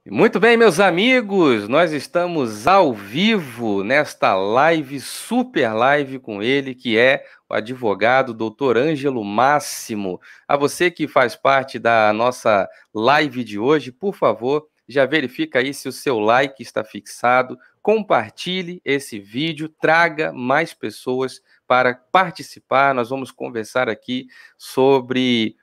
Muito bem, meus amigos, nós estamos ao vivo nesta live, super live com ele, que é o advogado Dr. Ângelo Máximo. A você que faz parte da nossa live de hoje, por favor, já verifica aí se o seu like está fixado, compartilhe esse vídeo, traga mais pessoas para participar. Nós vamos conversar aqui sobre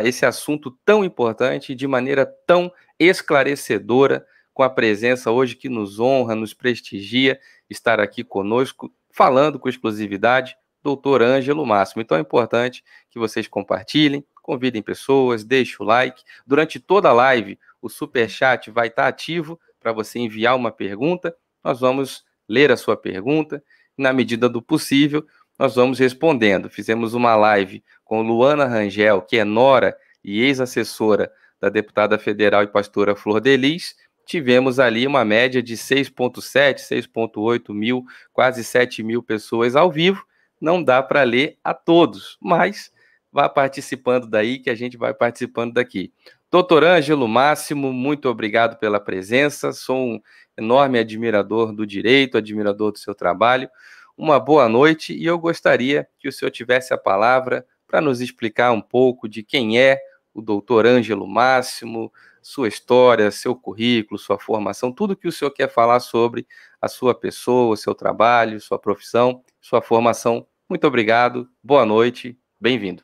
esse assunto tão importante de maneira tão esclarecedora, com a presença hoje que nos honra, nos prestigia, estar aqui conosco, falando com exclusividade, doutor Ângelo Máximo. Então é importante que vocês compartilhem, convidem pessoas, deixem o like. Durante toda a live, o superchat vai estar ativo para você enviar uma pergunta. Nós vamos ler a sua pergunta e, na medida do possível, nós vamos respondendo. Fizemos uma live com Luana Rangel, que é nora e ex-assessora da deputada federal e pastora Flor de Lis. Tivemos ali uma média de 6,7, 6,8 mil, quase 7 mil pessoas ao vivo. Não dá para ler a todos, mas vá participando daí que a gente vai participando daqui. Doutor Ângelo Máximo, muito obrigado pela presença. Sou um enorme admirador do direito, admirador do seu trabalho. Uma boa noite e eu gostaria que o senhor tivesse a palavra para nos explicar um pouco de quem é o doutor Ângelo Máximo, sua história, seu currículo, sua formação, tudo que o senhor quer falar sobre a sua pessoa, seu trabalho, sua profissão, sua formação. Muito obrigado, boa noite, bem-vindo.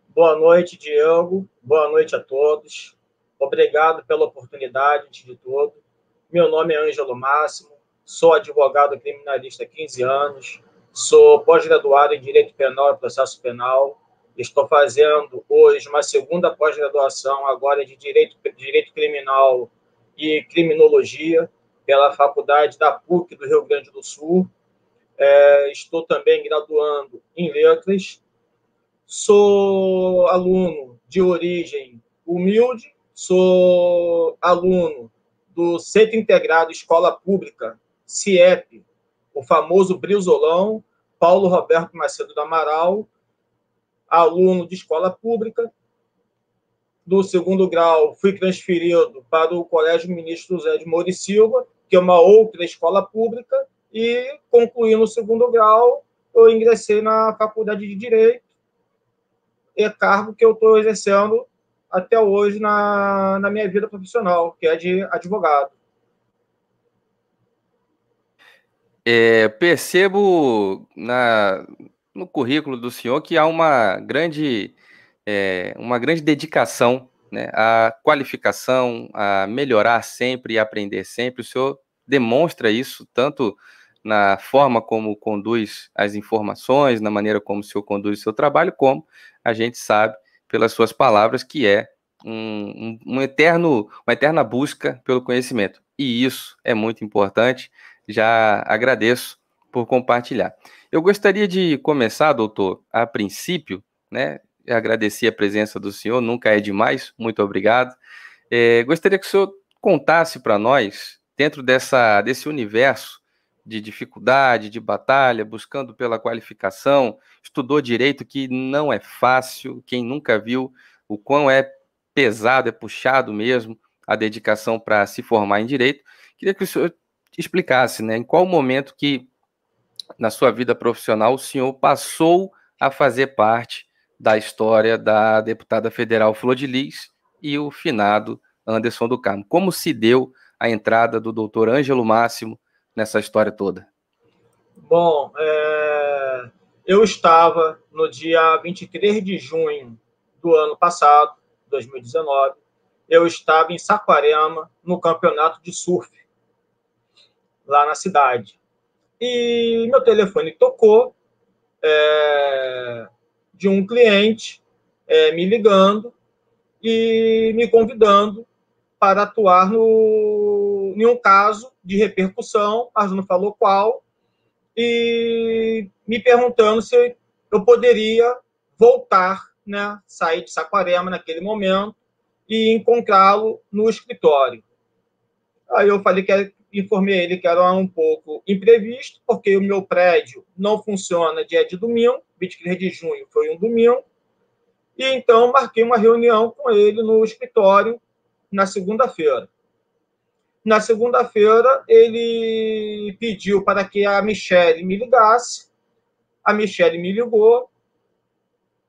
Boa noite, Diego. Boa noite a todos. Obrigado pela oportunidade, antes de tudo. Meu nome é Ângelo Máximo, sou advogado criminalista há 15 anos, sou pós-graduado em Direito Penal e Processo Penal. Estou fazendo hoje uma segunda pós-graduação, agora de Direito Criminal e Criminologia, pela Faculdade da PUC do Rio Grande do Sul. Estou também graduando em Letras. Sou aluno de origem humilde, sou aluno do Centro Integrado Escola Pública, CIEP, o famoso Brizolão, Paulo Roberto Macedo do Amaral, aluno de escola pública. Do segundo grau, fui transferido para o Colégio Ministro José de Moura e Silva, que é uma outra escola pública, e concluindo o segundo grau, eu ingressei na Faculdade de Direito, cargo que eu estou exercendo até hoje na minha vida profissional, que é de advogado. Percebo no currículo do senhor que há uma grande dedicação, né, à qualificação, a melhorar sempre e aprender sempre. O senhor demonstra isso tanto na forma como conduz as informações, na maneira como o senhor conduz o seu trabalho, como a gente sabe pelas suas palavras que é uma eterna busca pelo conhecimento. E isso é muito importante. Já agradeço por compartilhar. Eu gostaria de começar, doutor, a princípio, né? Agradecer a presença do senhor, nunca é demais, muito obrigado. Gostaria que o senhor contasse para nós, dentro desse universo de dificuldade, de batalha, buscando pela qualificação, estudou direito, que não é fácil, quem nunca viu o quão é pesado, é puxado mesmo a dedicação para se formar em direito. Queria que o senhor explicasse, né, em qual momento que, na sua vida profissional, o senhor passou a fazer parte da história da deputada federal Flor de Lis e o finado Anderson do Carmo. Como se deu a entrada do doutor Ângelo Máximo nessa história toda? Bom, eu estava no dia 23 de junho do ano passado, 2019, eu estava em Saquarema, no campeonato de surf, lá na cidade. E meu telefone tocou, de um cliente me ligando e me convidando para atuar em um caso de repercussão, mas não falou qual, e me perguntando se eu poderia voltar, né, sair de Saquarema naquele momento e encontrá-lo no escritório. Aí eu falei informei ele que era um pouco imprevisto, porque o meu prédio não funciona dia de domingo, 23 de junho foi um domingo, e então marquei uma reunião com ele no escritório na segunda-feira. Na segunda-feira, ele pediu para que a Michele me ligasse. A Michele me ligou,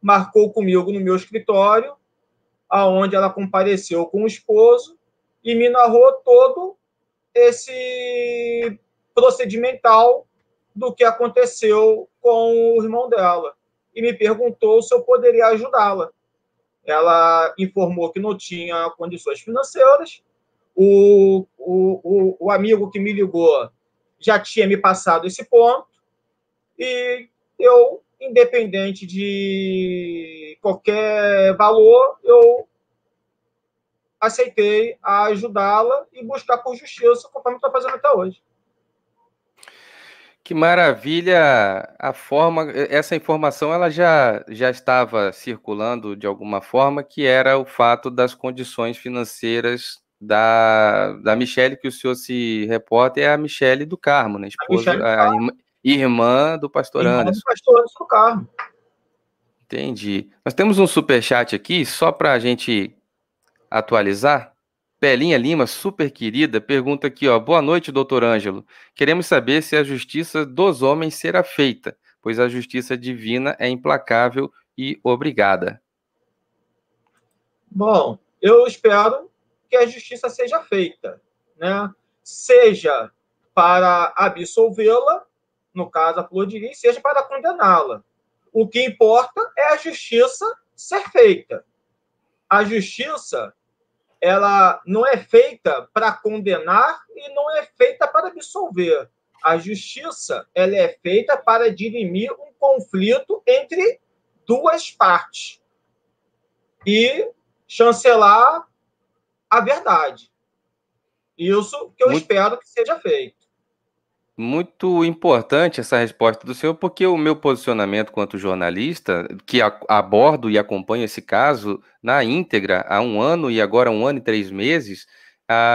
marcou comigo no meu escritório, aonde ela compareceu com o esposo e me narrou todo esse procedimental do que aconteceu com o irmão dela. E me perguntou se eu poderia ajudá-la. Ela informou que não tinha condições financeiras. O amigo que me ligou já tinha me passado esse ponto. E eu, independente de qualquer valor, eu aceitei a ajudá-la e buscar por justiça, conforme estou fazendo até hoje. Que maravilha a forma, essa informação ela já estava circulando de alguma forma, que era o fato das condições financeiras da Michele, que o senhor se reporta, é a Michele do Carmo, né? A Michelle Irmã do pastor irmã do Anderson. pastor Anderson do Carmo. Entendi. Nós temos um superchat aqui, só para a gente atualizar. Pelinha Lima, super querida, pergunta aqui, ó. Boa noite, doutor Ângelo. Queremos saber se a justiça dos homens será feita, pois a justiça divina é implacável e obrigada. Bom, eu espero que a justiça seja feita, né? Seja para absolvê-la, no caso a Flor de Lis, seja para condená-la. O que importa é a justiça ser feita. A justiça, ela não é feita para condenar e não é feita para absolver. A justiça, ela é feita para dirimir um conflito entre duas partes e chancelar a verdade. Isso que eu Muito, espero que seja feito. muito importante essa resposta do senhor, porque o meu posicionamento quanto jornalista, que abordo e acompanho esse caso na íntegra há 1 ano e agora 1 ano e 3 meses,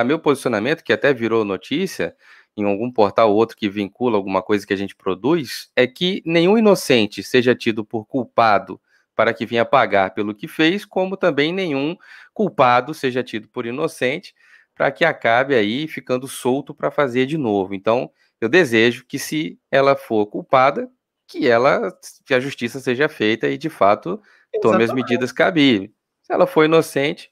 meu posicionamento, que até virou notícia em algum portal ou outro que vincula alguma coisa que a gente produz, é que nenhum inocente seja tido por culpado para que venha pagar pelo que fez, como também nenhum culpado seja tido por inocente para que acabe aí ficando solto para fazer de novo. Então, eu desejo que, se ela for culpada, que a justiça seja feita e, de fato, tome as Exatamente. medidas cabíveis. Se ela for inocente,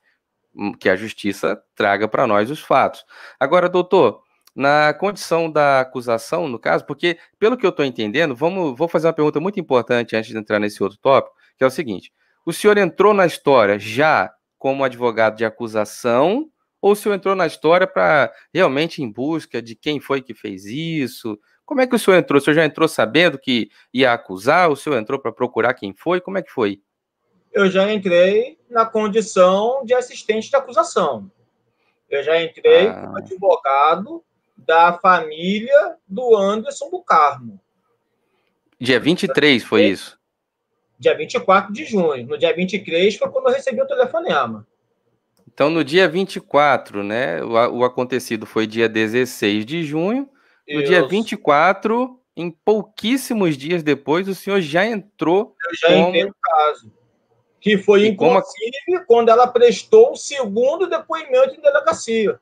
que a justiça traga para nós os fatos. Agora, doutor, na condição da acusação, no caso, porque, pelo que eu estou entendendo, vou fazer uma pergunta muito importante antes de entrar nesse outro tópico, que é o seguinte: o senhor entrou na história já como advogado de acusação, ou o senhor entrou na história para realmente em busca de quem foi que fez isso? Como é que o senhor entrou? O senhor já entrou sabendo que ia acusar? O senhor entrou para procurar quem foi? Como é que foi? Eu já entrei na condição de assistente de acusação. Eu já entrei como Ah, advogado da família do Anderson do Carmo. dia 23 foi isso? Dia 24 de junho. No dia 23 foi quando eu recebi o telefonema. Então, no dia 24, né? O acontecido foi dia 16 de junho. No dia Isso. 24, em pouquíssimos dias depois, o senhor já entrou Eu já entrei como. no caso. Que foi, E como. inclusive, quando ela prestou o segundo depoimento em delegacia.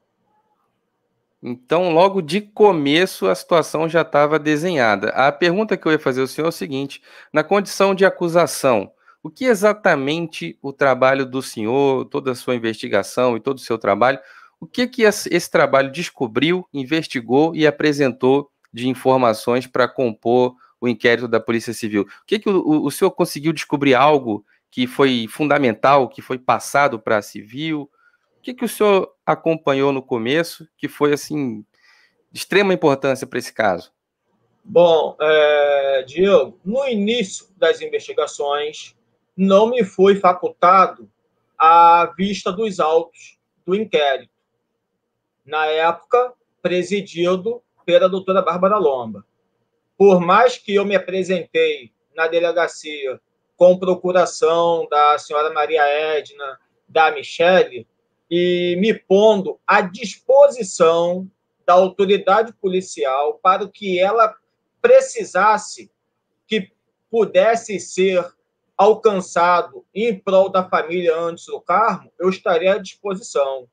Então, logo de começo, a situação já estava desenhada. A pergunta que eu ia fazer ao senhor é o seguinte: na condição de acusação, o que exatamente o trabalho do senhor, toda a sua investigação e todo o seu trabalho, o que esse trabalho descobriu, investigou e apresentou de informações para compor o inquérito da Polícia Civil? O senhor conseguiu descobrir algo que foi fundamental, que foi passado para a civil? O que o senhor acompanhou no começo que foi, assim, de extrema importância para esse caso? Bom, Diego, no início das investigações, não me foi facultado a vista dos autos do inquérito, na época presidido pela doutora Bárbara Lomba. Por mais que eu me apresentei na delegacia com procuração da senhora Maria Edna, da Michele, e me pondo à disposição da autoridade policial para o que ela precisasse que pudesse ser alcançado em prol da família Anderson do Carmo, eu estaria à disposição.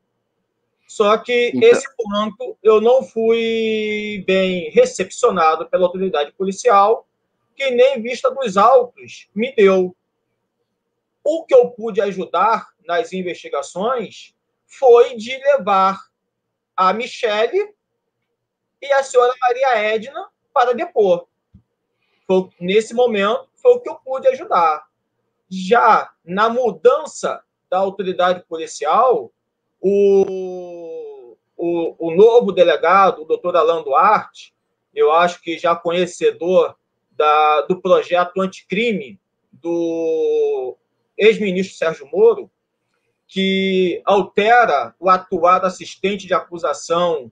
Só que Então, esse ponto eu não fui bem recepcionado pela autoridade policial, que nem vista dos autos me deu. O que eu pude ajudar nas investigações foi de levar a Michele e a senhora Maria Edna para depor. Nesse momento, foi o que eu pude ajudar. Já na mudança da autoridade policial, o novo delegado, o doutor Alan Duarte, eu acho que já conhecedor do projeto anticrime do ex-ministro Sérgio Moro, que altera o atuado assistente de acusação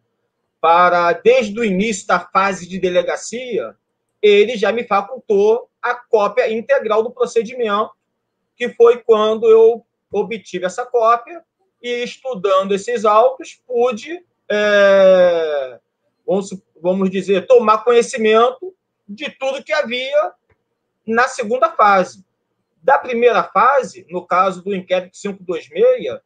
para, desde o início da fase de delegacia, ele já me facultou a cópia integral do procedimento, que foi quando eu obtive essa cópia e, estudando esses autos, pude, vamos dizer, tomar conhecimento de tudo que havia na segunda fase. Da primeira fase, no caso do inquérito 526,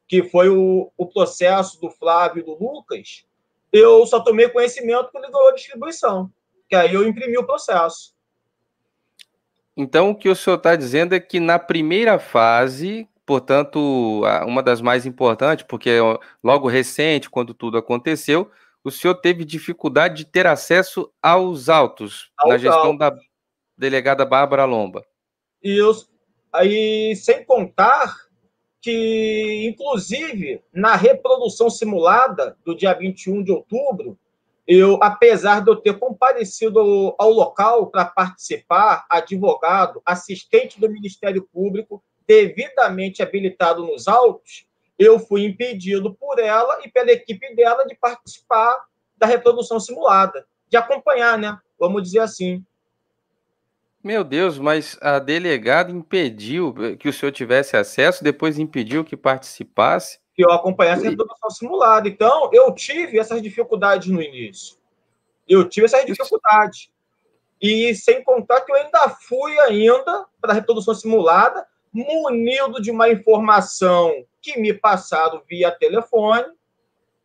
que foi o processo do Flávio e do Lucas, eu só tomei conhecimento quando ele ganhou a distribuição, que aí eu imprimi o processo. então, o que o senhor está dizendo é que na primeira fase, portanto, uma das mais importantes, porque é logo recente, quando tudo aconteceu, o senhor teve dificuldade de ter acesso aos autos na gestão da delegada Bárbara Lomba. Isso. Aí, sem contar que, inclusive, na reprodução simulada do dia 21 de outubro, eu, apesar de eu ter comparecido ao local para participar, advogado, assistente do Ministério Público, devidamente habilitado nos autos, eu fui impedido por ela e pela equipe dela de participar da reprodução simulada, de acompanhar, né? Vamos dizer assim. Meu Deus, mas a delegada impediu que o senhor tivesse acesso, depois impediu que participasse? Que eu acompanhasse a reprodução simulada. Então, eu tive essas dificuldades no início. Eu tive essas dificuldades. E sem contar que eu ainda fui para a reprodução simulada, munido de uma informação que me passaram via telefone,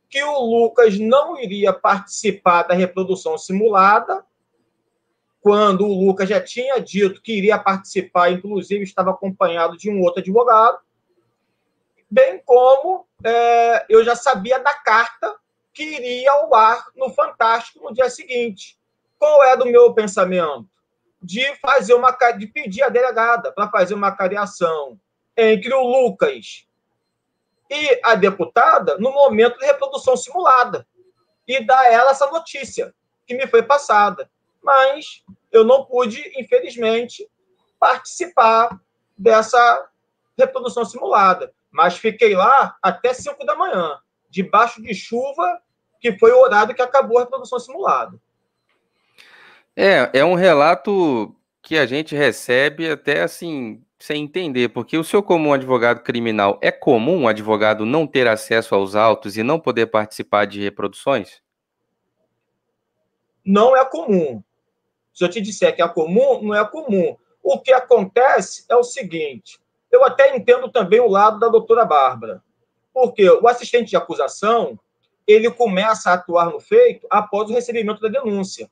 que o Lucas não iria participar da reprodução simulada, quando o Lucas já tinha dito que iria participar, inclusive estava acompanhado de um outro advogado, bem como eu já sabia da carta que iria ao ar no Fantástico no dia seguinte. Qual é do meu pensamento? De pedir à delegada para fazer uma cariação entre o Lucas e a deputada no momento de reprodução simulada e dar a ela essa notícia que me foi passada. Mas eu não pude, infelizmente, participar dessa reprodução simulada. Mas fiquei lá até 5 da manhã, debaixo de chuva, que foi o horário que acabou a reprodução simulada. É um relato que a gente recebe até assim, sem entender, porque o senhor, como um advogado criminal, é comum um advogado não ter acesso aos autos e não poder participar de reproduções? Não é comum. Se eu te disser que é comum, não é comum. O que acontece é o seguinte: eu até entendo também o lado da doutora Bárbara, porque o assistente de acusação ele começa a atuar no feito após o recebimento da denúncia.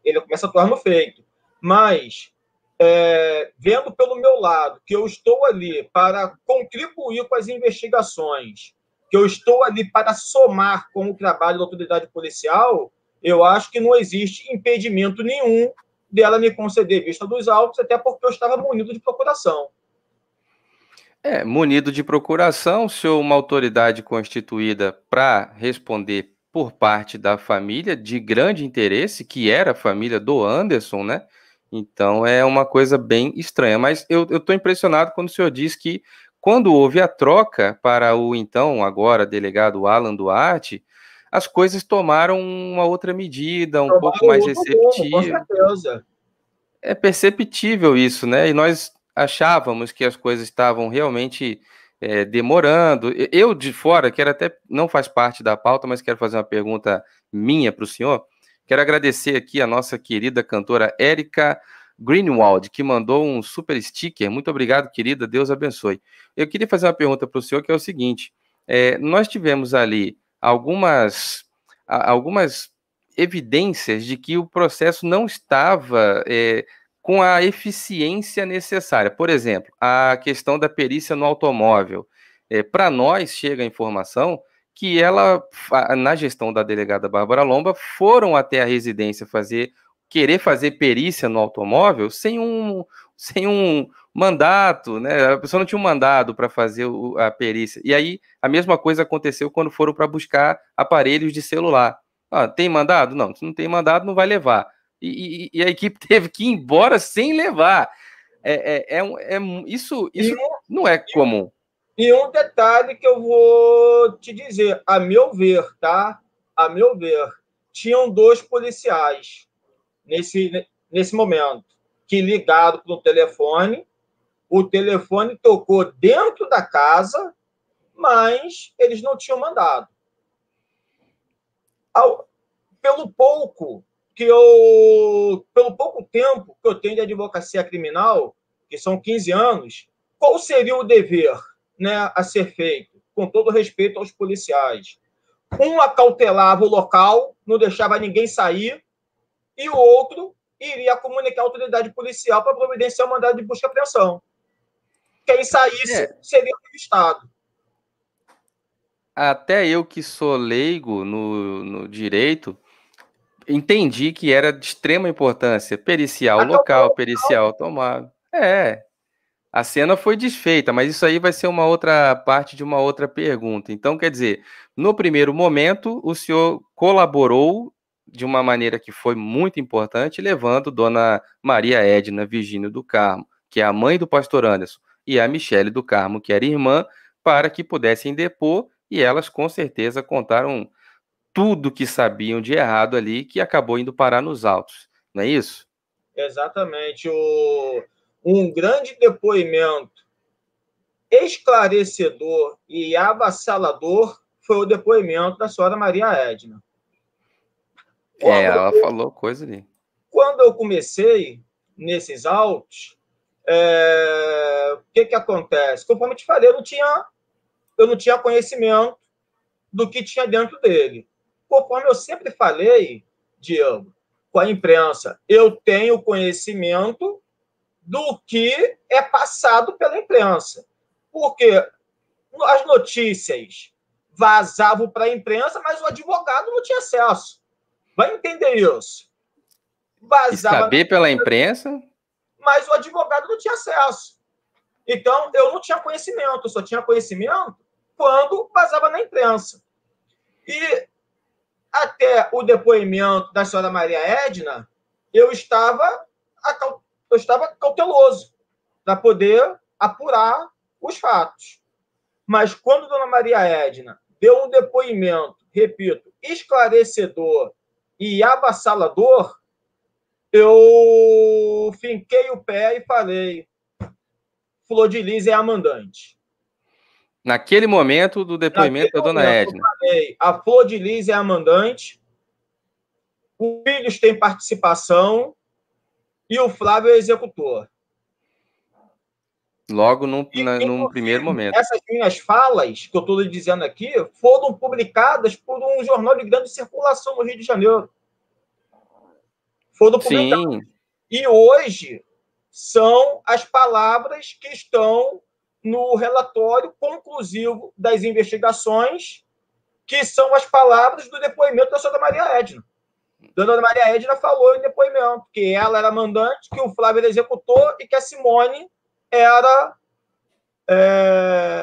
Ele começa a atuar no feito. Mas, vendo pelo meu lado que eu estou ali para contribuir com as investigações, que eu estou ali para somar com o trabalho da autoridade policial, eu acho que não existe impedimento nenhum dela me conceder vista dos autos, até porque eu estava munido de procuração. Munido de procuração, o senhor é uma autoridade constituída para responder por parte da família de grande interesse, que era a família do Anderson, né? Então é uma coisa bem estranha. Mas eu estou impressionado quando o senhor diz que quando houve a troca para o então, agora, delegado Alan Duarte, as coisas tomaram uma outra medida, um pouco mais Rumo, com receptiva. certeza. É perceptível isso, né? E nós achávamos que as coisas estavam realmente demorando. Eu, de fora, quero até, não faz parte da pauta, mas quero fazer uma pergunta minha para o senhor. Quero agradecer aqui a nossa querida cantora Érica Greenwald, que mandou um super sticker. Muito obrigado, querida. Deus abençoe. Eu queria fazer uma pergunta para o senhor, que é o seguinte: nós tivemos ali algumas evidências de que o processo não estava com a eficiência necessária. Por exemplo, a questão da perícia no automóvel. Para nós chega a informação que na gestão da delegada Bárbara Lomba, foram até a residência querer fazer perícia no automóvel sem um mandato, né? A pessoa não tinha um mandado para fazer a perícia. E aí a mesma coisa aconteceu quando foram para buscar aparelhos de celular. Ah, tem mandado? Não, se não tem mandado, não vai levar. E a equipe teve que ir embora sem levar. Isso não é comum. E um detalhe que eu vou te dizer, a meu ver, tá? A meu ver, tinham 2 policiais nesse momento, que ligaram para o telefone tocou dentro da casa, mas eles não tinham mandado. Pelo pouco tempo que eu tenho de advocacia criminal, que são 15 anos, qual seria o dever, né, a ser feito, com todo respeito aos policiais? Um acautelava o local, não deixava ninguém sair, e o outro iria comunicar à autoridade policial para providenciar o mandado de busca e apreensão. Quem saísse seria revistado. Até eu que sou leigo no direito, entendi que era de extrema importância periciar o local, periciar o tomado. A cena foi desfeita, mas isso aí vai ser uma outra parte de uma outra pergunta. Então, quer dizer, no primeiro momento, o senhor colaborou de uma maneira que foi muito importante, levando Dona Maria Edna Virgínio do Carmo, que é a mãe do pastor Anderson, e a Michele do Carmo, que era irmã, para que pudessem depor, e elas com certeza contaram tudo que sabiam de errado ali, que acabou indo parar nos autos, não é isso? Exatamente. Um grande depoimento esclarecedor e avassalador foi o depoimento da senhora Maria Edna. Ela falou coisa ali. Quando eu comecei nesses autos, o que acontece? Conforme eu te falei, eu não tinha conhecimento do que tinha dentro dele. Conforme eu sempre falei, Diego, com a imprensa, eu tenho conhecimento do que é passado pela imprensa. Porque as notícias vazavam para a imprensa, mas o advogado não tinha acesso. Vai entender isso. Vazava pela imprensa, mas o advogado não tinha acesso. Então, eu não tinha conhecimento, eu só tinha conhecimento quando vazava na imprensa. E até o depoimento da senhora Maria Edna, eu estava cauteloso para poder apurar os fatos. Mas quando a dona Maria Edna deu um depoimento, repito, esclarecedor e avassalador, eu finquei o pé e falei: Flor de Lis é a mandante. Naquele momento do depoimento da dona Edna. Eu falei: a Flor de Lis é a mandante, os filhos têm participação e o Flávio é o executor. Logo num primeiro momento. Essas minhas falas que eu estou lhe dizendo aqui foram publicadas por um jornal de grande circulação no Rio de Janeiro. Foram publicadas. Sim. E hoje são as palavras que estão no relatório conclusivo das investigações, que são as palavras do depoimento da senhora Maria Edna. Dona Maria Edna falou em depoimento que ela era mandante, que o Flávio era executor e que a Simone era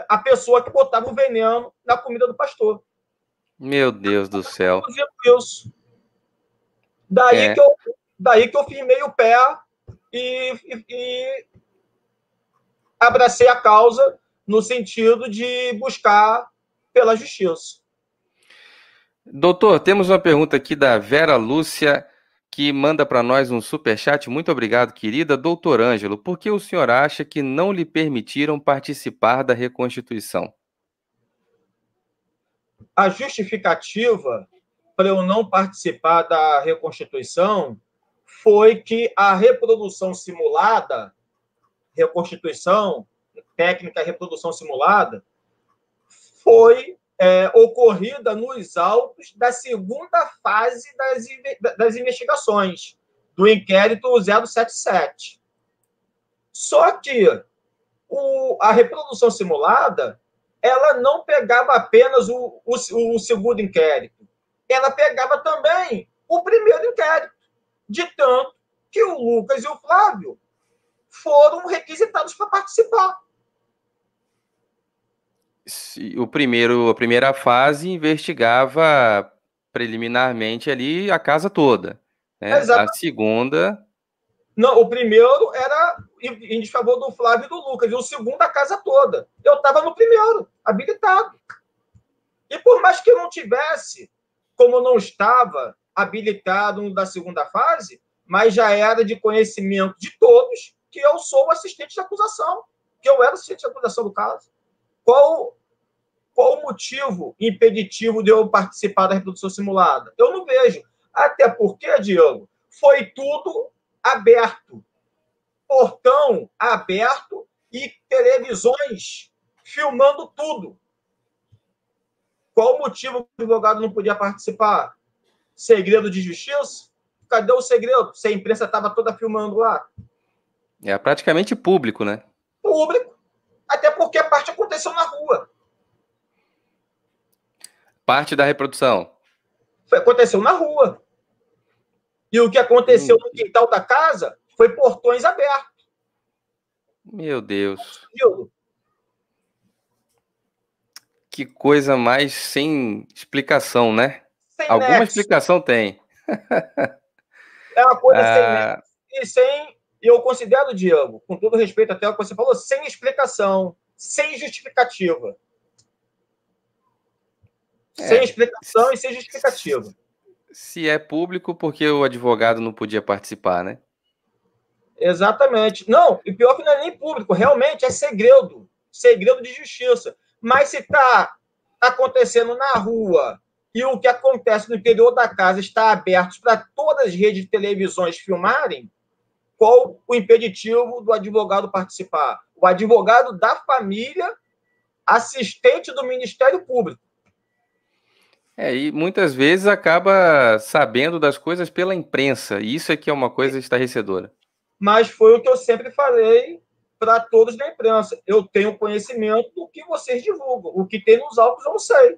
a pessoa que botava o veneno na comida do pastor. Meu Deus do céu. Isso. Daí que eu firmei o pé e abracei a causa no sentido de buscar pela justiça. Doutor, temos uma pergunta aqui da Vera Lúcia, que manda para nós um superchat. Muito obrigado, querida. Doutor Ângelo, por que o senhor acha que não lhe permitiram participar da reconstituição? A justificativa para eu não participar da reconstituição foi que a reprodução simulada, reconstituição, técnica reprodução simulada, foi ocorrida nos autos da segunda fase das investigações, do inquérito 077. Só que a reprodução simulada, ela não pegava apenas o segundo inquérito, ela pegava também o primeiro inquérito, de tanto que o Lucas e o Flávio foram requisitados para participar. A primeira fase investigava preliminarmente ali a casa toda, né? A segunda... Não, o primeiro era em desfavor do Flávio e do Lucas, e o segundo a casa toda. Eu estava no primeiro, habilitado. E por mais que eu não tivesse, como eu não estava habilitado no da segunda fase, mas já era de conhecimento de todos que eu sou o assistente de acusação, que eu era o assistente de acusação do caso. Qual o motivo impeditivo de eu participar da reprodução simulada? Eu não vejo. Até porque, Diogo, foi tudo aberto. Portão aberto e televisões filmando tudo. Qual o motivo que o advogado não podia participar? Segredo de justiça? Cadê o segredo? Se a imprensa estava toda filmando lá. É praticamente público, né? Público. Até porque a parte aconteceu na rua. Parte da reprodução. Aconteceu na rua. E o que aconteceu no quintal da casa foi portões abertos. Meu Deus. Que coisa mais sem explicação, né? Sem Alguma nexo. explicação tem. É uma coisa sem nexo e sem... Eu considero, Diego, com todo respeito até o que você falou, sem explicação, sem justificativa. Sem explicação e sem justificativa. Se é público, porque o advogado não podia participar, né? Exatamente. Não, e pior que não é nem público, realmente é segredo. Segredo de justiça. Mas se está acontecendo na rua e o que acontece no interior da casa está aberto para todas as redes de televisões filmarem, qual o impeditivo do advogado participar? O advogado da família, assistente do Ministério Público. E muitas vezes acaba sabendo das coisas pela imprensa, e isso aqui é uma coisa estarrecedora. Mas foi o que eu sempre falei para todos da imprensa. Eu tenho conhecimento do que vocês divulgam. O que tem nos autos eu não sei.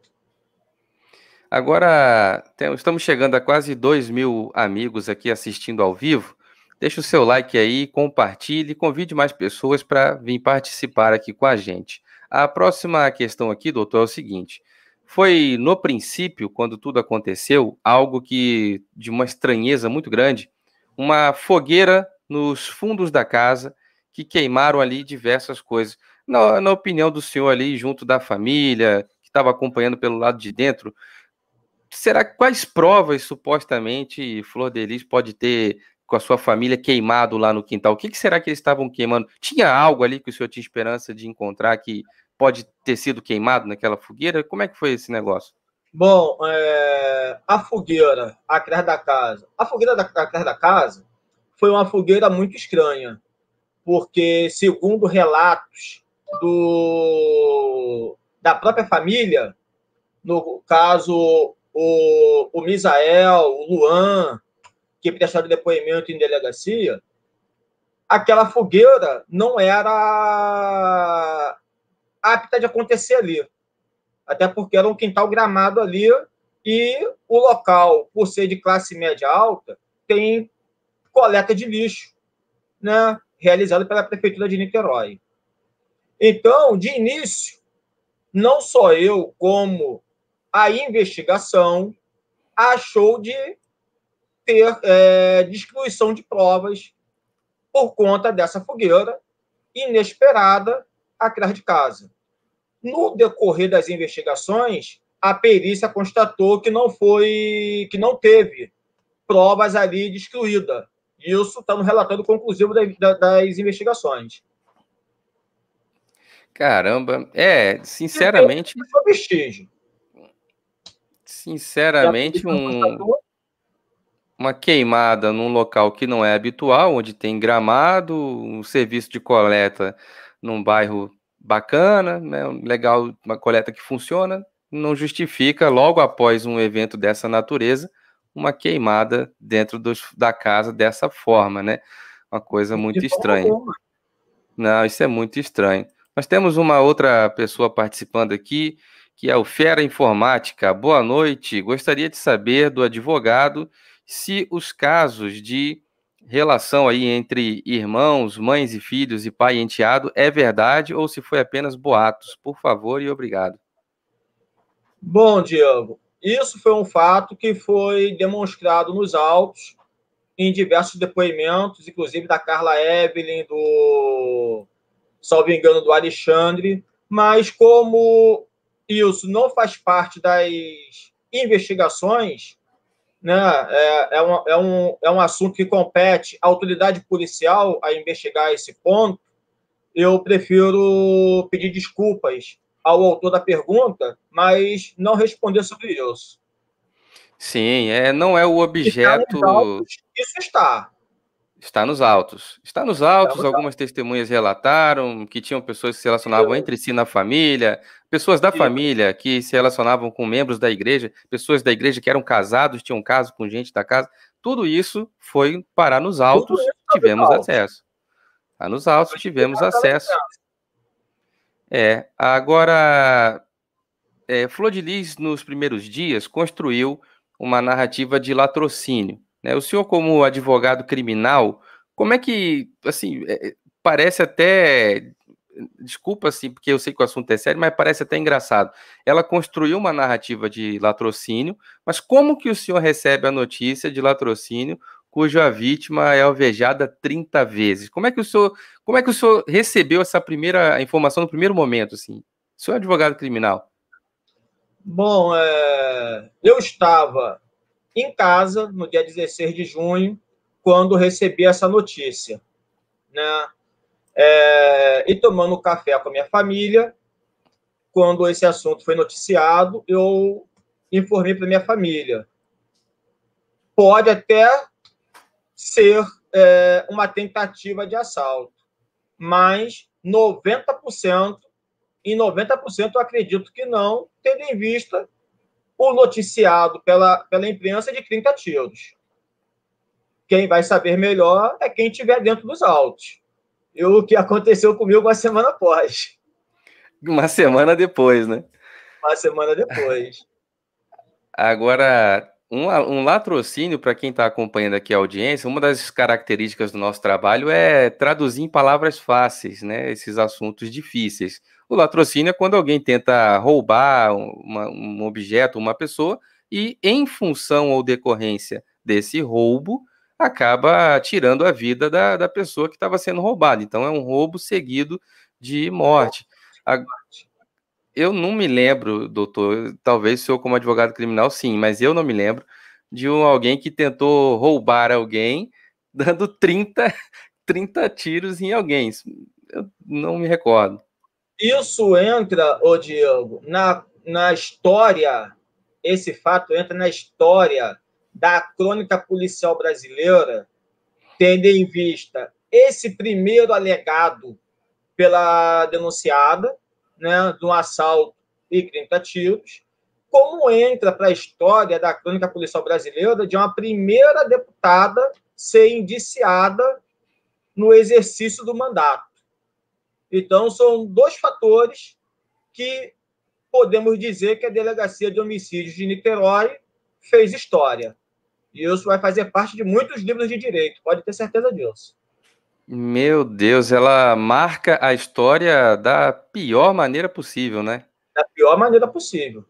Agora, estamos chegando a quase 2.000 amigos aqui assistindo ao vivo. Deixa o seu like aí, compartilhe, convide mais pessoas para vir participar aqui com a gente. A próxima questão aqui, doutor, é o seguinte. Foi no princípio, quando tudo aconteceu, algo que de uma estranheza muito grande, uma fogueira nos fundos da casa que queimaram ali diversas coisas. Na opinião do senhor ali, junto da família, que estava acompanhando pelo lado de dentro, quais provas supostamente Flor de Lis pode ter com a sua família queimado lá no quintal? O que será que eles estavam queimando? Tinha algo ali que o senhor tinha esperança de encontrar que pode ter sido queimado naquela fogueira? Como é que foi esse negócio? Bom, a fogueira atrás da casa. A fogueira atrás da casa foi uma fogueira muito estranha, porque, segundo relatos da própria família, no caso, o Misael, o Luan, que prestaram depoimento em delegacia, aquela fogueira não era apta de acontecer ali. Até porque era um quintal gramado ali e o local, por ser de classe média alta, tem coleta de lixo, né, realizada pela Prefeitura de Niterói. Então, de início, não só eu, como a investigação achou de ter destruição de provas por conta dessa fogueira inesperada atrás de casa. No decorrer das investigações, a perícia constatou que não teve provas ali destruídas. Isso está no relatório conclusivo das investigações. Caramba, sinceramente... Sinceramente, uma queimada num local que não é habitual, onde tem gramado, um serviço de coleta num bairro bacana, né, legal, uma coleta que funciona, não justifica, logo após um evento dessa natureza, uma queimada dentro da casa dessa forma, né? Uma coisa muito De forma estranha. alguma. Não, isso é muito estranho. Nós temos uma outra pessoa participando aqui, que é o Fera Informática. Boa noite. Gostaria de saber do advogado se os casos de relação aí entre irmãos, mães e filhos e pai e enteado é verdade ou se foi apenas boatos. Por favor e obrigado. Bom, Diego, isso foi um fato que foi demonstrado nos autos, em diversos depoimentos, inclusive da Carla Evelyn, do, salvo engano, do Alexandre, mas como isso não faz parte das investigações, né, é um assunto que compete à autoridade policial a investigar esse ponto, eu prefiro pedir desculpas ao autor da pergunta, mas não responder sobre isso. Sim, não é o Está nos objeto. autos, isso está. Está nos autos. Está nos Está autos, nos algumas autos. testemunhas relataram que tinham pessoas que se relacionavam Eu, entre si na família, pessoas da eu, família que se relacionavam com membros da igreja, pessoas da igreja que eram casados, tinham caso com gente da casa. Tudo isso foi parar nos tudo autos, isso está nos tivemos autos. acesso. Está nos autos, Foi tivemos explicado pela acesso. imprensa. Agora, Flor de Lis, nos primeiros dias, construiu uma narrativa de latrocínio, né? O senhor, como advogado criminal, como é que, assim, parece até, desculpa, assim, porque eu sei que o assunto é sério, mas parece até engraçado. Ela construiu uma narrativa de latrocínio, mas como que o senhor recebe a notícia de latrocínio cuja vítima é alvejada 30 vezes? Como é que o senhor recebeu essa primeira informação no primeiro momento, assim? O senhor é advogado criminal. Bom, eu estava em casa no dia 16 de junho, quando recebi essa notícia, né? E tomando café com a minha família, quando esse assunto foi noticiado, eu informei para minha família. Pode até ser uma tentativa de assalto, mas 90%, em 90% eu acredito que não, tendo em vista o noticiado pela imprensa de 30 tiros. Quem vai saber melhor é quem estiver dentro dos autos. E o que aconteceu comigo uma semana após. Uma semana depois, né? Uma semana depois. Agora, um latrocínio, para quem está acompanhando aqui a audiência, uma das características do nosso trabalho é traduzir em palavras fáceis, né, esses assuntos difíceis. O latrocínio é quando alguém tenta roubar um objeto, uma pessoa, e em função ou decorrência desse roubo, acaba tirando a vida da pessoa que estava sendo roubada. Então, é um roubo seguido de morte. Eu não me lembro, doutor, talvez o senhor como advogado criminal sim, mas eu não me lembro de alguém que tentou roubar alguém dando 30 tiros em alguém. Eu não me recordo. Isso entra, ô Diego, na história, esse fato entra na história da crônica policial brasileira, tendo em vista esse primeiro alegado pela denunciada, né, de um assalto e 30 tiros, como entra para a história da crônica policial brasileira de uma primeira deputada ser indiciada no exercício do mandato. Então, são dois fatores que podemos dizer que a Delegacia de Homicídios de Niterói fez história. E isso vai fazer parte de muitos livros de direito, pode ter certeza disso. Meu Deus, ela marca a história da pior maneira possível, né? Da pior maneira possível.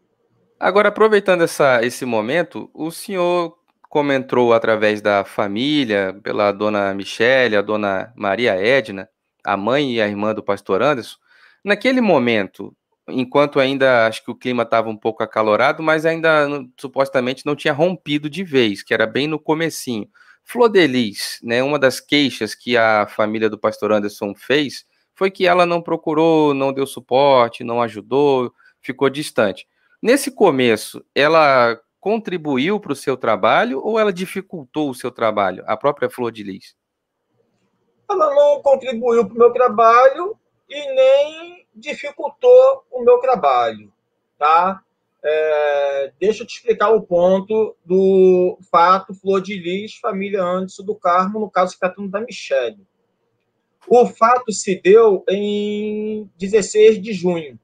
Agora, aproveitando esse momento, o senhor comentou através da família, pela dona Michele, a dona Maria Edna, a mãe e a irmã do pastor Anderson. Naquele momento, enquanto ainda acho que o clima estava um pouco acalorado, mas ainda supostamente não tinha rompido de vez, que era bem no comecinho. Flor de Lis, né, uma das queixas que a família do pastor Anderson fez foi que ela não procurou, não deu suporte, não ajudou, ficou distante. Nesse começo, ela contribuiu para o seu trabalho ou ela dificultou o seu trabalho, a própria Flor de Lis? Ela não contribuiu para o meu trabalho e nem dificultou o meu trabalho, tá? Deixa eu te explicar o ponto do fato Flor de Lis, família Anderson do Carmo, no caso se tratando da Michelle. O fato se deu em 16 de junho.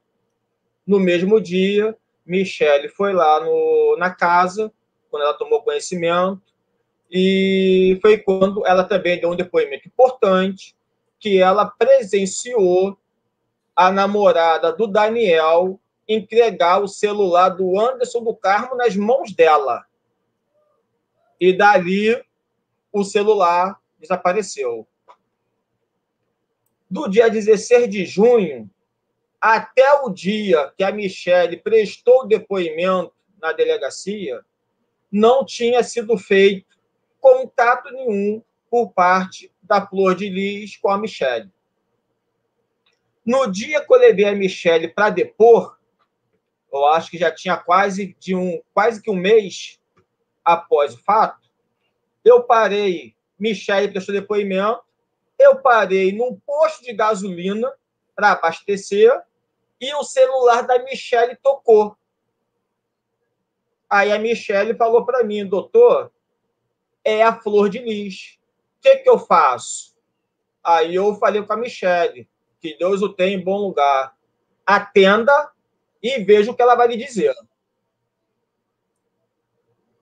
No mesmo dia, Michelle foi lá na casa, quando ela tomou conhecimento, e foi quando ela também deu um depoimento importante, que ela presenciou a namorada do Daniel entregar o celular do Anderson do Carmo nas mãos dela. E dali o celular desapareceu. Do dia 16 de junho até o dia que a Michelle prestou depoimento na delegacia, não tinha sido feito contato nenhum por parte da Flor de Lis com a Michelle. No dia que eu levei a Michelle para depor, eu acho que já tinha quase que um mês após o fato, eu parei, Michelle prestou depoimento, eu parei num posto de gasolina para abastecer e o celular da Michelle tocou. Aí a Michelle falou para mim, doutor, é a Flor de Lis. O que eu faço? Aí eu falei com a Michelle, que Deus o tenha em bom lugar. Atenda e veja o que ela vai lhe dizer.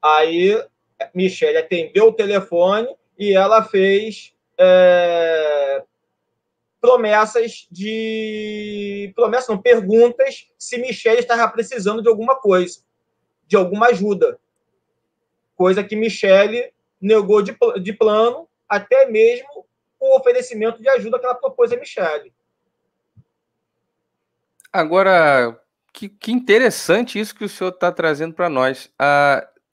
Aí Michelle atendeu o telefone e ela fez perguntas se Michelle estava precisando de alguma coisa, de alguma ajuda. Coisa que Michelle negou de plano, até mesmo o oferecimento de ajuda que ela propôs a Michelle. Agora, que interessante isso que o senhor está trazendo para nós.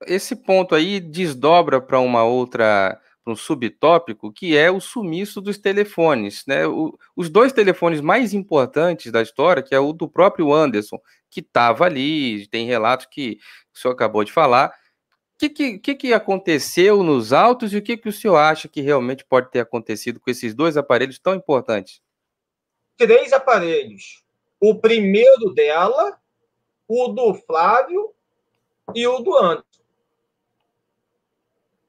Esse ponto aí desdobra para um subtópico, que é o sumiço dos telefones, né? Os dois telefones mais importantes da história, que é o do próprio Anderson, que estava ali, tem relatos que o senhor acabou de falar. O que aconteceu nos autos e o que o senhor acha que realmente pode ter acontecido com esses dois aparelhos tão importantes? 3 aparelhos. O primeiro dela, o do Flávio e o do Anderson.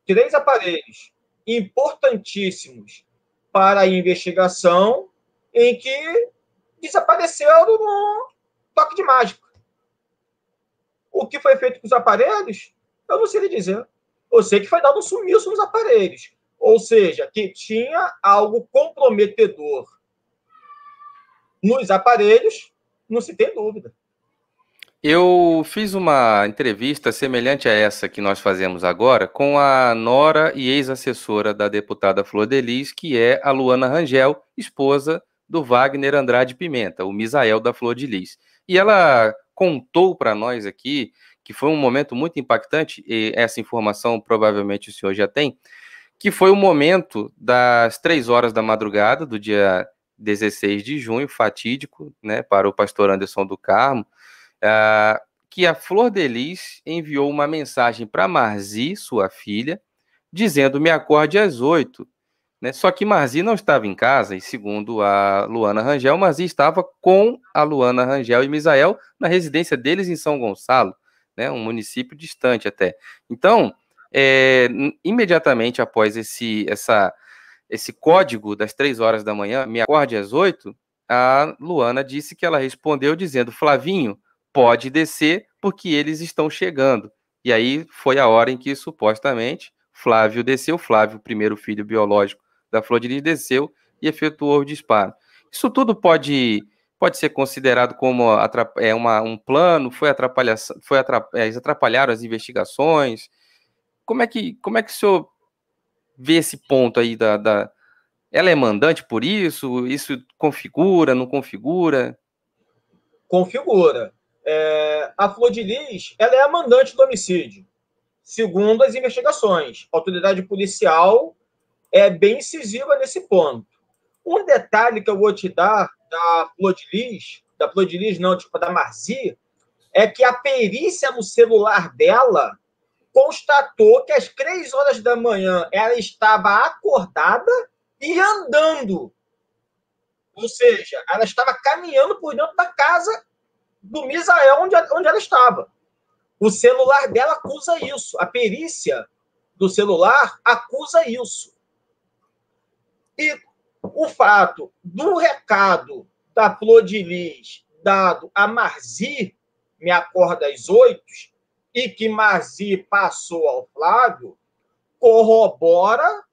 3 aparelhos importantíssimos para a investigação, em que desapareceram no toque de mágica. O que foi feito com os aparelhos, eu não sei lhe dizer. Eu sei que foi dado um sumiço nos aparelhos. Ou seja, que tinha algo comprometedor nos aparelhos, não se tem dúvida. Eu fiz uma entrevista semelhante a essa que nós fazemos agora com a nora e ex-assessora da deputada Flor de Lis, que é a Luana Rangel, esposa do Wagner Andrade Pimenta, o Misael da Flor de Lis. E ela contou para nós aqui que foi um momento muito impactante, e essa informação provavelmente o senhor já tem, que foi o momento das 3 horas da madrugada do dia 16 de junho, fatídico, né, para o pastor Anderson do Carmo, que a Flor de Lis enviou uma mensagem para Marzi, sua filha, dizendo: me acorde às 8. Né? Só que Marzi não estava em casa, e segundo a Luana Rangel, Marzi estava com a Luana Rangel e Misael na residência deles em São Gonçalo, né? Um município distante até. Então, imediatamente após esse código das 3 horas da manhã, me acorde às 8, a Luana disse que ela respondeu dizendo: Flavinho, pode descer porque eles estão chegando. E aí foi a hora em que supostamente Flávio desceu, Flávio, o primeiro filho biológico da Flor de Lis, desceu e efetuou o disparo. Isso tudo pode ser considerado como um plano, eles atrapalharam as investigações. Como é que o senhor vê esse ponto aí ela é mandante por isso? Isso configura, não configura? Configura. A Flor de Lis, ela é a mandante do homicídio, segundo as investigações. A autoridade policial é bem incisiva nesse ponto. Um detalhe que eu vou te dar da Flor de Lis não, tipo, da Marzi, é que a perícia no celular dela constatou que às 3 horas da manhã ela estava acordada e andando. Ou seja, ela estava caminhando por dentro da casa do Misael, onde ela estava. O celular dela acusa isso. A perícia do celular acusa isso. E o fato do recado da Flor de Lis dado a Marzi, me acorda às 8, e que Marzi passou ao Flávio, corrobora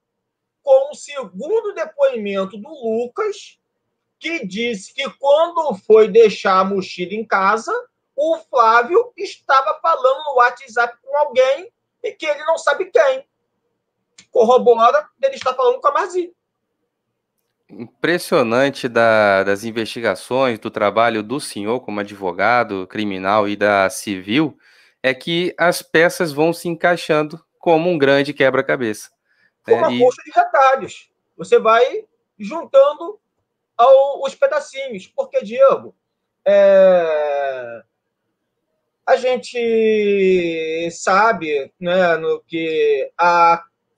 com o segundo depoimento do Lucas, que disse que quando foi deixar a mochila em casa, o Flávio estava falando no WhatsApp com alguém e que ele não sabe quem. Corrobora ele está falando com a Marzi. Impressionante das investigações, do trabalho do senhor como advogado criminal e da civil, é que as peças vão se encaixando como um grande quebra-cabeça. Com uma coxa de retalhos. Você vai juntando os pedacinhos. Porque, Diego, a gente sabe, né, que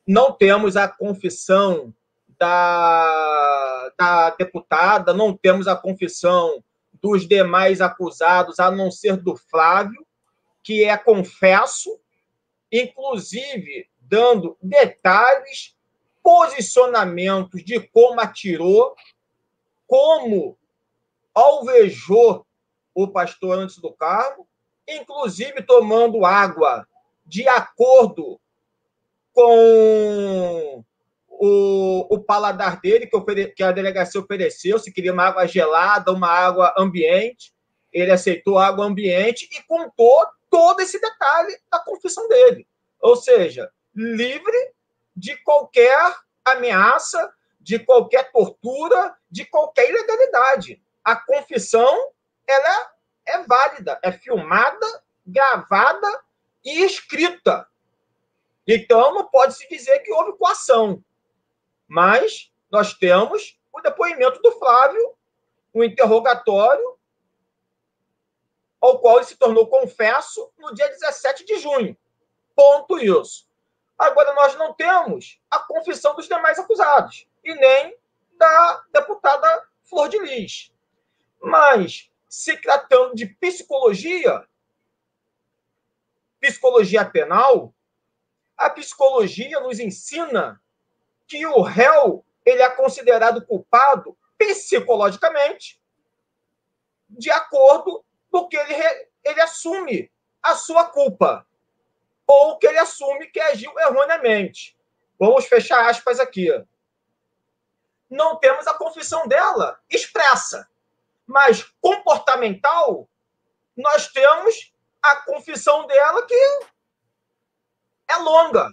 não temos a confissão da deputada, não temos a confissão dos demais acusados, a não ser do Flávio, que é confesso, inclusive dando detalhes, posicionamentos de como atirou, como alvejou o pastor antes do cargo, inclusive tomando água de acordo com o paladar dele, que a delegacia ofereceu, se queria uma água gelada, uma água ambiente, ele aceitou água ambiente e contou todo esse detalhe da confissão dele. Ou seja, livre de qualquer ameaça, de qualquer tortura, de qualquer ilegalidade. A confissão, ela é válida, é filmada, gravada e escrita. Então, não pode se dizer que houve coação. Mas nós temos o depoimento do Flávio, o interrogatório, ao qual ele se tornou confesso no dia 17 de junho. Ponto isso. Agora, nós não temos a confissão dos demais acusados, e nem da deputada Flor de Lis. Mas, se tratando de psicologia penal, a psicologia nos ensina que o réu ele é considerado culpado psicologicamente de acordo com que ele assume a sua culpa ou que ele assume que agiu erroneamente. Vamos fechar aspas aqui. Não temos a confissão dela expressa, mas comportamental, nós temos a confissão dela que é longa,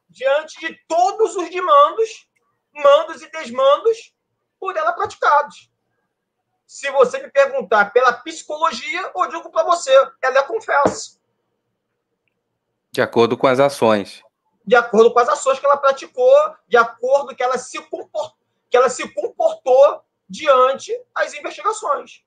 diante de todos os mandos e desmandos por ela praticados. Se você me perguntar pela psicologia, eu digo para você, ela é confessa. De acordo com as ações. De acordo com as ações que ela praticou, de acordo com que ela se comportou diante das investigações.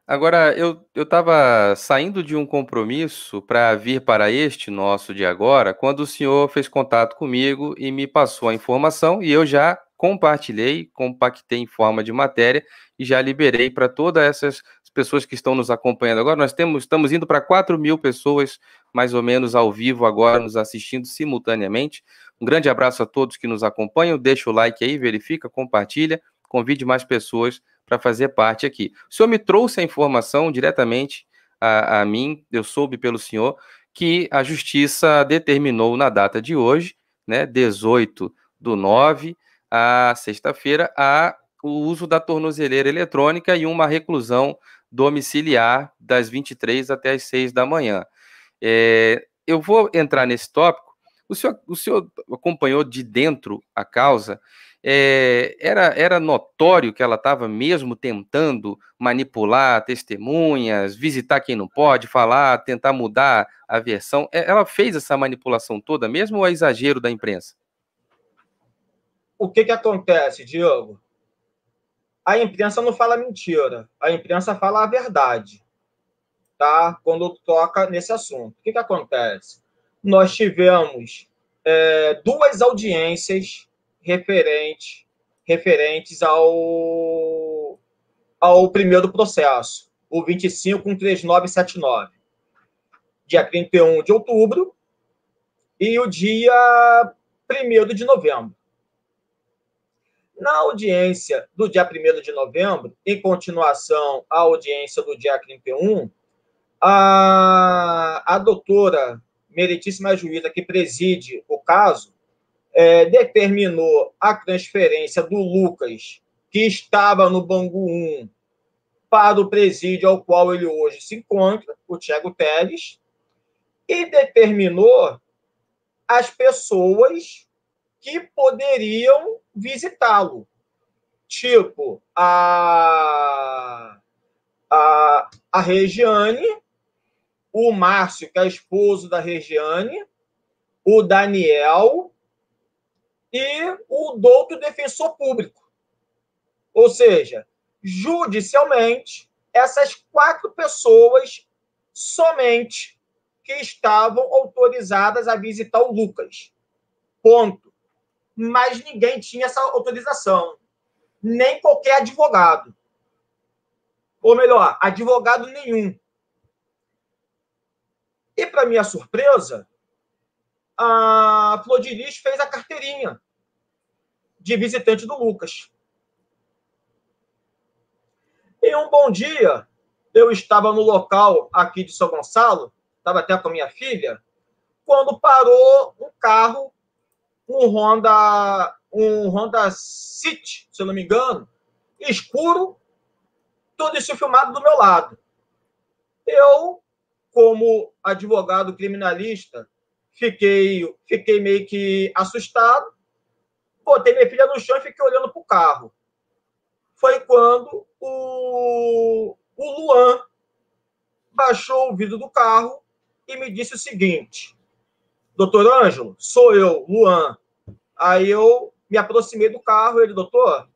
Agora, eu estava saindo de um compromisso para vir para este nosso de agora, quando o senhor fez contato comigo e me passou a informação, e eu já compartilhei, compactei em forma de matéria e já liberei para todas essas pessoas que estão nos acompanhando agora. Nós estamos indo para 4.000 pessoas, mais ou menos, ao vivo agora, nos assistindo simultaneamente. Um grande abraço a todos que nos acompanham. Deixa o like aí, verifica, compartilha, convide mais pessoas para fazer parte aqui. O senhor me trouxe a informação diretamente a mim, eu soube pelo senhor, que a Justiça determinou na data de hoje, né, 18/9, a sexta-feira, o uso da tornozeleira eletrônica e uma reclusão domiciliar das 23 até as 6 da manhã. Eu vou entrar nesse tópico. O senhor acompanhou de dentro a causa. Era notório que ela estava mesmo tentando manipular testemunhas, visitar quem não pode, falar, tentar mudar a versão. Ela fez essa manipulação toda mesmo ou é exagero da imprensa? O que acontece, Diogo? A imprensa não fala mentira, a imprensa fala a verdade, tá? Quando toca nesse assunto. O que acontece? Nós tivemos 2 audiências referentes ao primeiro processo, o 25.13979. dia 31 de outubro, e o dia 1º de novembro. Na audiência do dia 1º de novembro, em continuação à audiência do dia 31, a doutora meritíssima juíza que preside o caso determinou a transferência do Lucas, que estava no Bangu 1, para o presídio ao qual ele hoje se encontra, o Thiago Teles, e determinou as pessoas que poderiam visitá-lo, tipo a Regiane, o Márcio, que é esposo da Regiane, o Daniel e o douto defensor público. Ou seja, judicialmente, essas 4 pessoas somente que estavam autorizadas a visitar o Lucas. Ponto. Mas ninguém tinha essa autorização. Nem qualquer advogado. Ou melhor, advogado nenhum. E, para minha surpresa, a Flor de Lis fez a carteirinha de visitante do Lucas. Em um bom dia, eu estava no local aqui de São Gonçalo, estava até com a minha filha, quando parou um carro, um Honda City, se eu não me engano, escuro, tudo isso filmado do meu lado. Eu, como advogado criminalista, fiquei meio que assustado, botei minha filha no chão e fiquei olhando para o carro. Foi quando o Luan baixou o vidro do carro e me disse o seguinte: doutor Ângelo, sou eu, Luan. Aí eu me aproximei do carro, ele, doutor,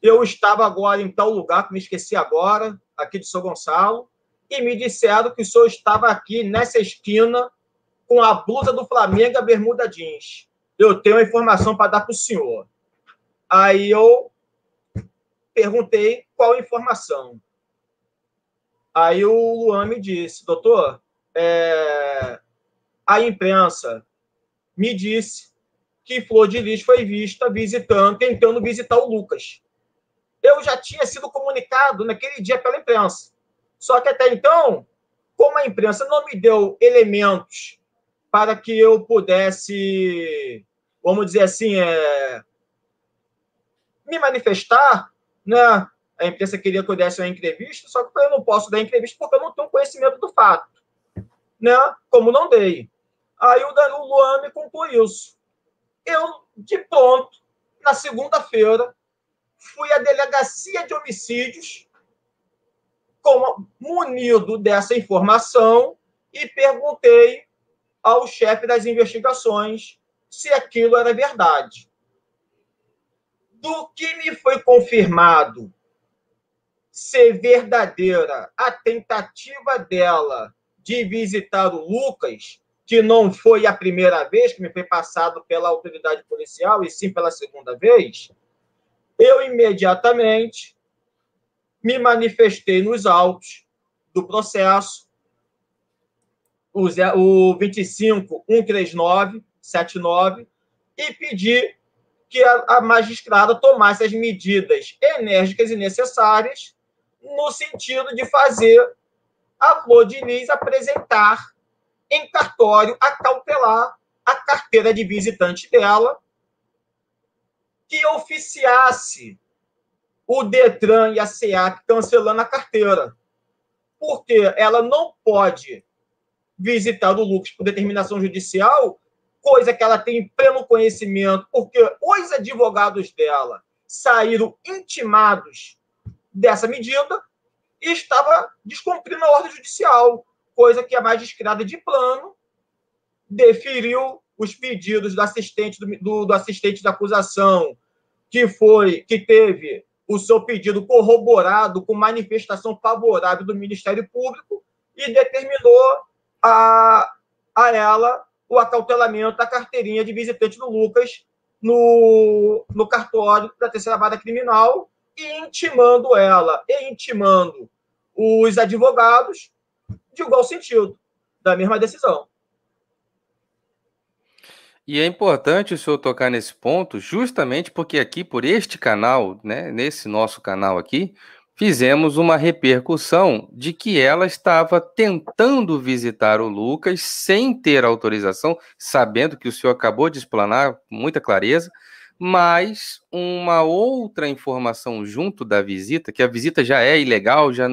eu estava agora em tal lugar, que me esqueci agora, aqui de São Gonçalo, e me disseram que o senhor estava aqui nessa esquina com a blusa do Flamengo e a bermuda jeans. Eu tenho uma informação para dar para o senhor. Aí eu perguntei qual informação. Aí o Luan me disse, doutor, a imprensa me disse que Flor de Lis foi vista tentando visitar o Lucas. Eu já tinha sido comunicado naquele dia pela imprensa. Só que até então, como a imprensa não me deu elementos para que eu pudesse, vamos dizer assim, me manifestar, né? A imprensa queria que eu desse uma entrevista, só que eu não posso dar entrevista porque eu não tenho conhecimento do fato, né? Como não dei. Aí o Luan me contou isso. Eu, de pronto, na segunda-feira, fui à delegacia de homicídios, munido dessa informação, e perguntei ao chefe das investigações se aquilo era verdade. Do que me foi confirmado ser verdadeira a tentativa dela de visitar o Lucas, que não foi a primeira vez que me foi passado pela autoridade policial, e sim pela segunda vez, eu imediatamente me manifestei nos autos do processo, o 2513979, e pedi que a magistrada tomasse as medidas enérgicas e necessárias no sentido de fazer a Flor de Lis apresentar em cartório a cautelar a carteira de visitante dela, que oficiasse o Detran e a SEAC cancelando a carteira, porque ela não pode visitar o Lucas por determinação judicial, coisa que ela tem pleno conhecimento, porque os advogados dela saíram intimados dessa medida e estava descumprindo a ordem judicial, coisa que a magistrada de plano deferiu os pedidos do assistente do assistente da acusação, que teve o seu pedido corroborado com manifestação favorável do Ministério Público, e determinou a ela o acautelamento da carteirinha de visitante do Lucas no cartório da Terceira Vara Criminal, e intimando ela e intimando os advogados de igual sentido. da mesma decisão. E é importante o senhor tocar nesse ponto, justamente porque aqui, por este canal, né, nesse nosso canal aqui, fizemos uma repercussão de que ela estava tentando visitar o Lucas sem ter autorização, sabendo que o senhor acabou de explanar com muita clareza, mas uma outra informação junto da visita, que a visita já é ilegal, já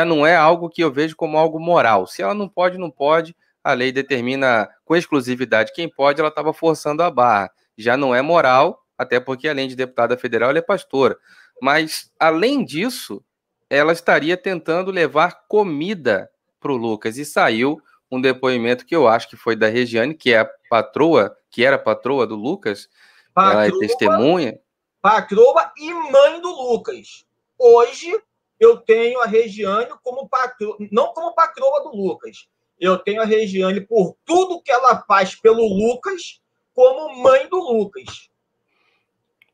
não é algo que eu vejo como algo moral. Se ela não pode, não pode. A lei determina com exclusividade quem pode, ela estava forçando a barra. Já não é moral, até porque, além de deputada federal, ela é pastora. Mas, além disso, ela estaria tentando levar comida para o Lucas. E saiu um depoimento que eu acho que foi da Regiane, que é a patroa, que era patroa do Lucas. Ela é testemunha. Patroa e mãe do Lucas. Hoje, eu tenho a Regiane como patroa, não como patroa do Lucas. Eu tenho a Regiane por tudo que ela faz pelo Lucas, como mãe do Lucas.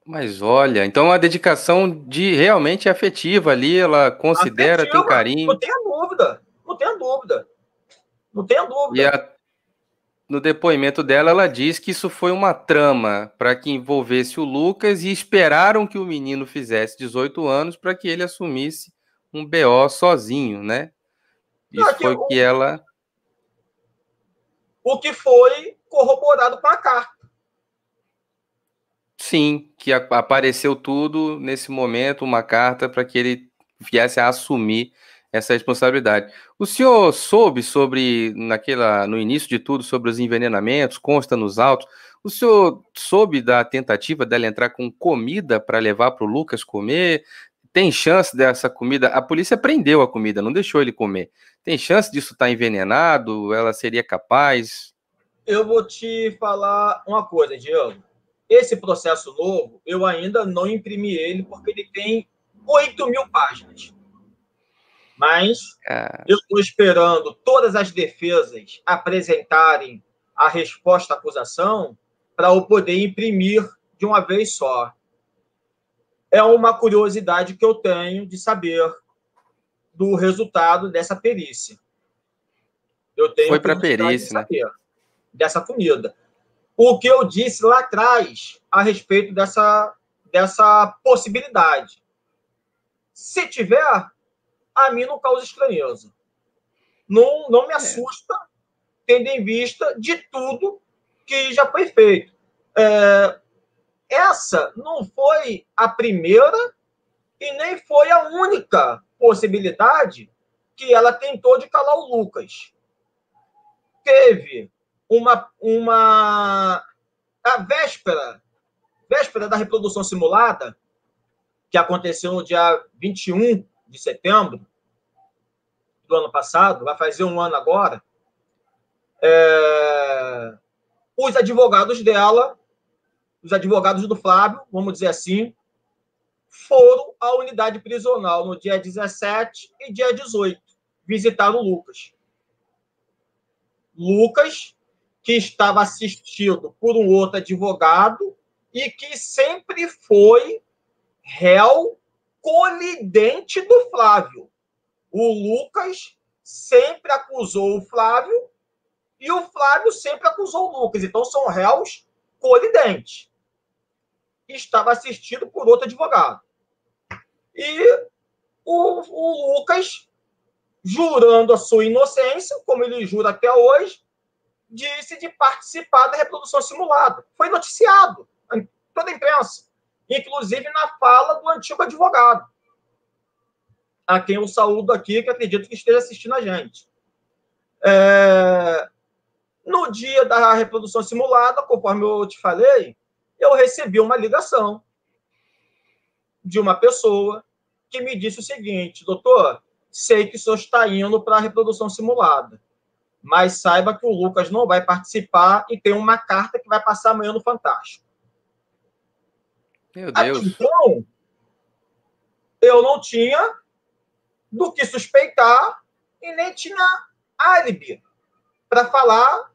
Mas olha, então a dedicação de realmente afetiva ali, ela considera, Afetiva, tem carinho. não tenha dúvida. Não tenha dúvida. Não tenha E dúvida. no depoimento dela, ela diz que isso foi uma trama para que envolvesse o Lucas e esperaram que o menino fizesse 18 anos para que ele assumisse um BO sozinho, né? Isso foi o que ela. O que foi corroborado com a carta. Sim, que apareceu tudo nesse momento, uma carta para que ele viesse a assumir essa responsabilidade. O senhor soube sobre, no início de tudo, sobre os envenenamentos, consta nos autos. O senhor soube da tentativa dela entrar com comida para levar para o Lucas comer? Tem chance dessa comida? A polícia prendeu a comida, não deixou ele comer. Tem chance disso estar envenenado? Ela seria capaz? Eu vou te falar uma coisa, Diego. Esse processo novo, eu ainda não imprimi ele, porque ele tem 8.000 páginas. Mas eu estou esperando todas as defesas apresentarem a resposta à acusação para eu poder imprimir de uma vez só. É uma curiosidade que eu tenho de saber do resultado dessa perícia. Eu tenho Foi para curiosidade de perícia, né? saber dessa comida. O que eu disse lá atrás a respeito dessa possibilidade. Se tiver, a mim não causa estranheza. Não me assusta, tendo em vista de tudo que já foi feito. Essa não foi a primeira e nem foi a única possibilidade que ela tentou de calar o Lucas. Teve a véspera da reprodução simulada, que aconteceu no dia 21 de setembro do ano passado, vai fazer um ano agora, os advogados dela, os advogados do Flávio, vamos dizer assim, foram à unidade prisional no dia 17 e dia 18, visitar o Lucas. Lucas, que estava assistido por um outro advogado e que sempre foi réu colidente do Flávio. O Lucas sempre acusou o Flávio e o Flávio sempre acusou o Lucas. Então, são réus colidentes. Estava assistido por outro advogado. E o Lucas, jurando a sua inocência, como ele jura até hoje, disse de participar da reprodução simulada. Foi noticiado em toda a imprensa, inclusive na fala do antigo advogado, a quem eu saúdo aqui, que acredito que esteja assistindo a gente. No dia da reprodução simulada, conforme eu te falei, eu recebi uma ligação de uma pessoa que me disse o seguinte: doutor, sei que o senhor está indo para a reprodução simulada, mas saiba que o Lucas não vai participar e tem uma carta que vai passar amanhã no Fantástico. Meu Deus. Então, eu não tinha do que suspeitar e nem tinha álibi para falar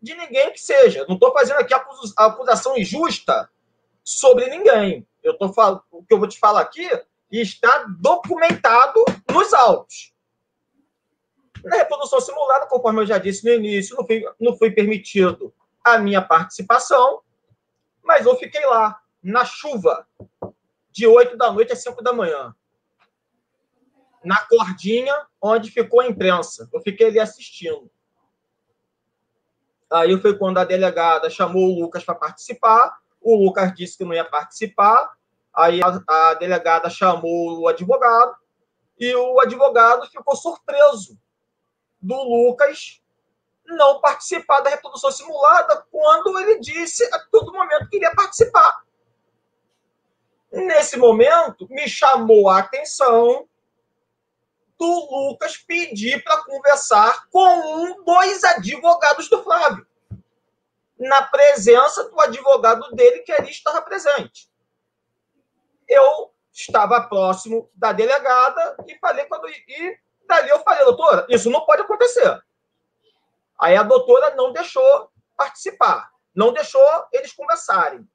de ninguém que seja. Não estou fazendo aqui acusação injusta sobre ninguém. O que eu vou te falar aqui está documentado nos autos. Na reprodução simulada, conforme eu já disse no início, não foi permitido a minha participação, mas eu fiquei lá, na chuva, de 8 da noite às 5 da manhã, na cordinha onde ficou a imprensa. Eu fiquei ali assistindo. Aí foi quando a delegada chamou o Lucas para participar, o Lucas disse que não ia participar, aí a delegada chamou o advogado, e o advogado ficou surpreso do Lucas não participar da reprodução simulada quando ele disse a todo momento que iria participar. Nesse momento, me chamou a atenção do Lucas pedir para conversar com dois advogados do Flávio, na presença do advogado dele, que ali estava presente. Eu estava próximo da delegada e falei e dali eu falei, doutora, isso não pode acontecer. Aí a doutora não deixou participar, não deixou eles conversarem.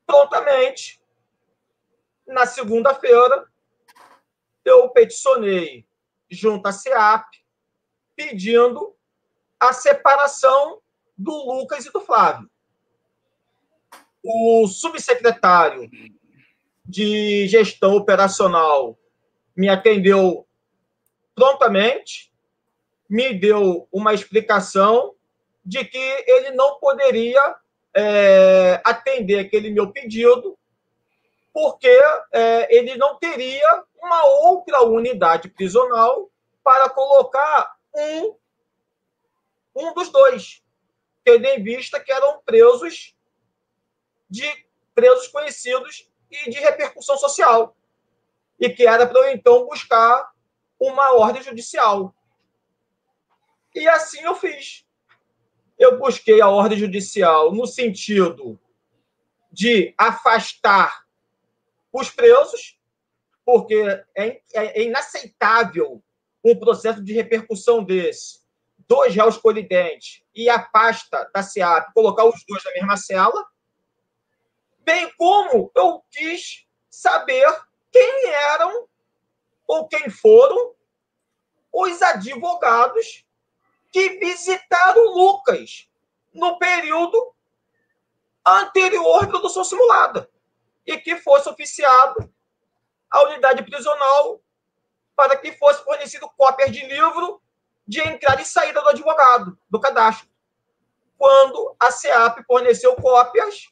Prontamente, na segunda-feira, eu peticionei junto à SEAP, pedindo a separação do Lucas e do Flávio. O subsecretário de gestão operacional me atendeu prontamente, me deu uma explicação de que ele não poderia atender aquele meu pedido, porque ele não teria uma outra unidade prisional para colocar um dos dois, tendo em vista que eram presos conhecidos e de repercussão social, e que era para eu, então, buscar uma ordem judicial. E assim eu fiz. Eu busquei a ordem judicial no sentido de afastar os presos, porque é inaceitável um processo de repercussão desse, dois réus colidentes e a pasta da SEAP colocar os dois na mesma cela, bem como eu quis saber quem eram ou quem foram os advogados que visitaram o Lucas no período anterior à produção simulada e que fosse oficiado à unidade prisional para que fosse fornecido cópias de livro de entrada e saída do advogado, do cadastro. Quando a SEAP forneceu cópias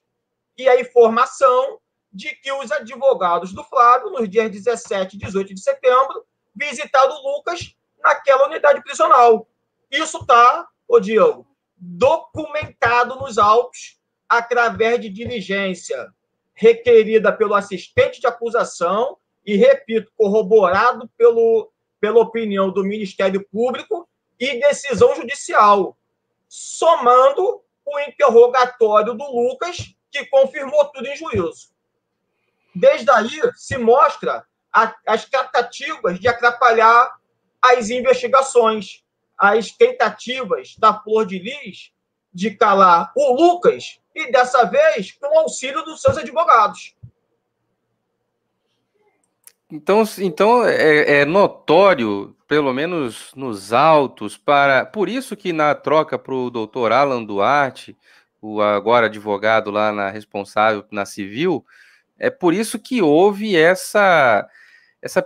e a informação de que os advogados do Flávio, nos dias 17 e 18 de setembro, visitaram o Lucas naquela unidade prisional. Isso está, Diego, documentado nos autos através de diligência requerida pelo assistente de acusação e, repito, corroborado pela opinião do Ministério Público e decisão judicial, somando o interrogatório do Lucas, que confirmou tudo em juízo. Desde aí, se mostra as tratativas de atrapalhar as investigações, as tentativas da Flor de Lis de calar o Lucas, e dessa vez com o auxílio dos seus advogados. Então é notório, pelo menos nos autos, por isso que na troca para o doutor Alan Duarte, o agora advogado lá responsável na civil, é por isso que houve essa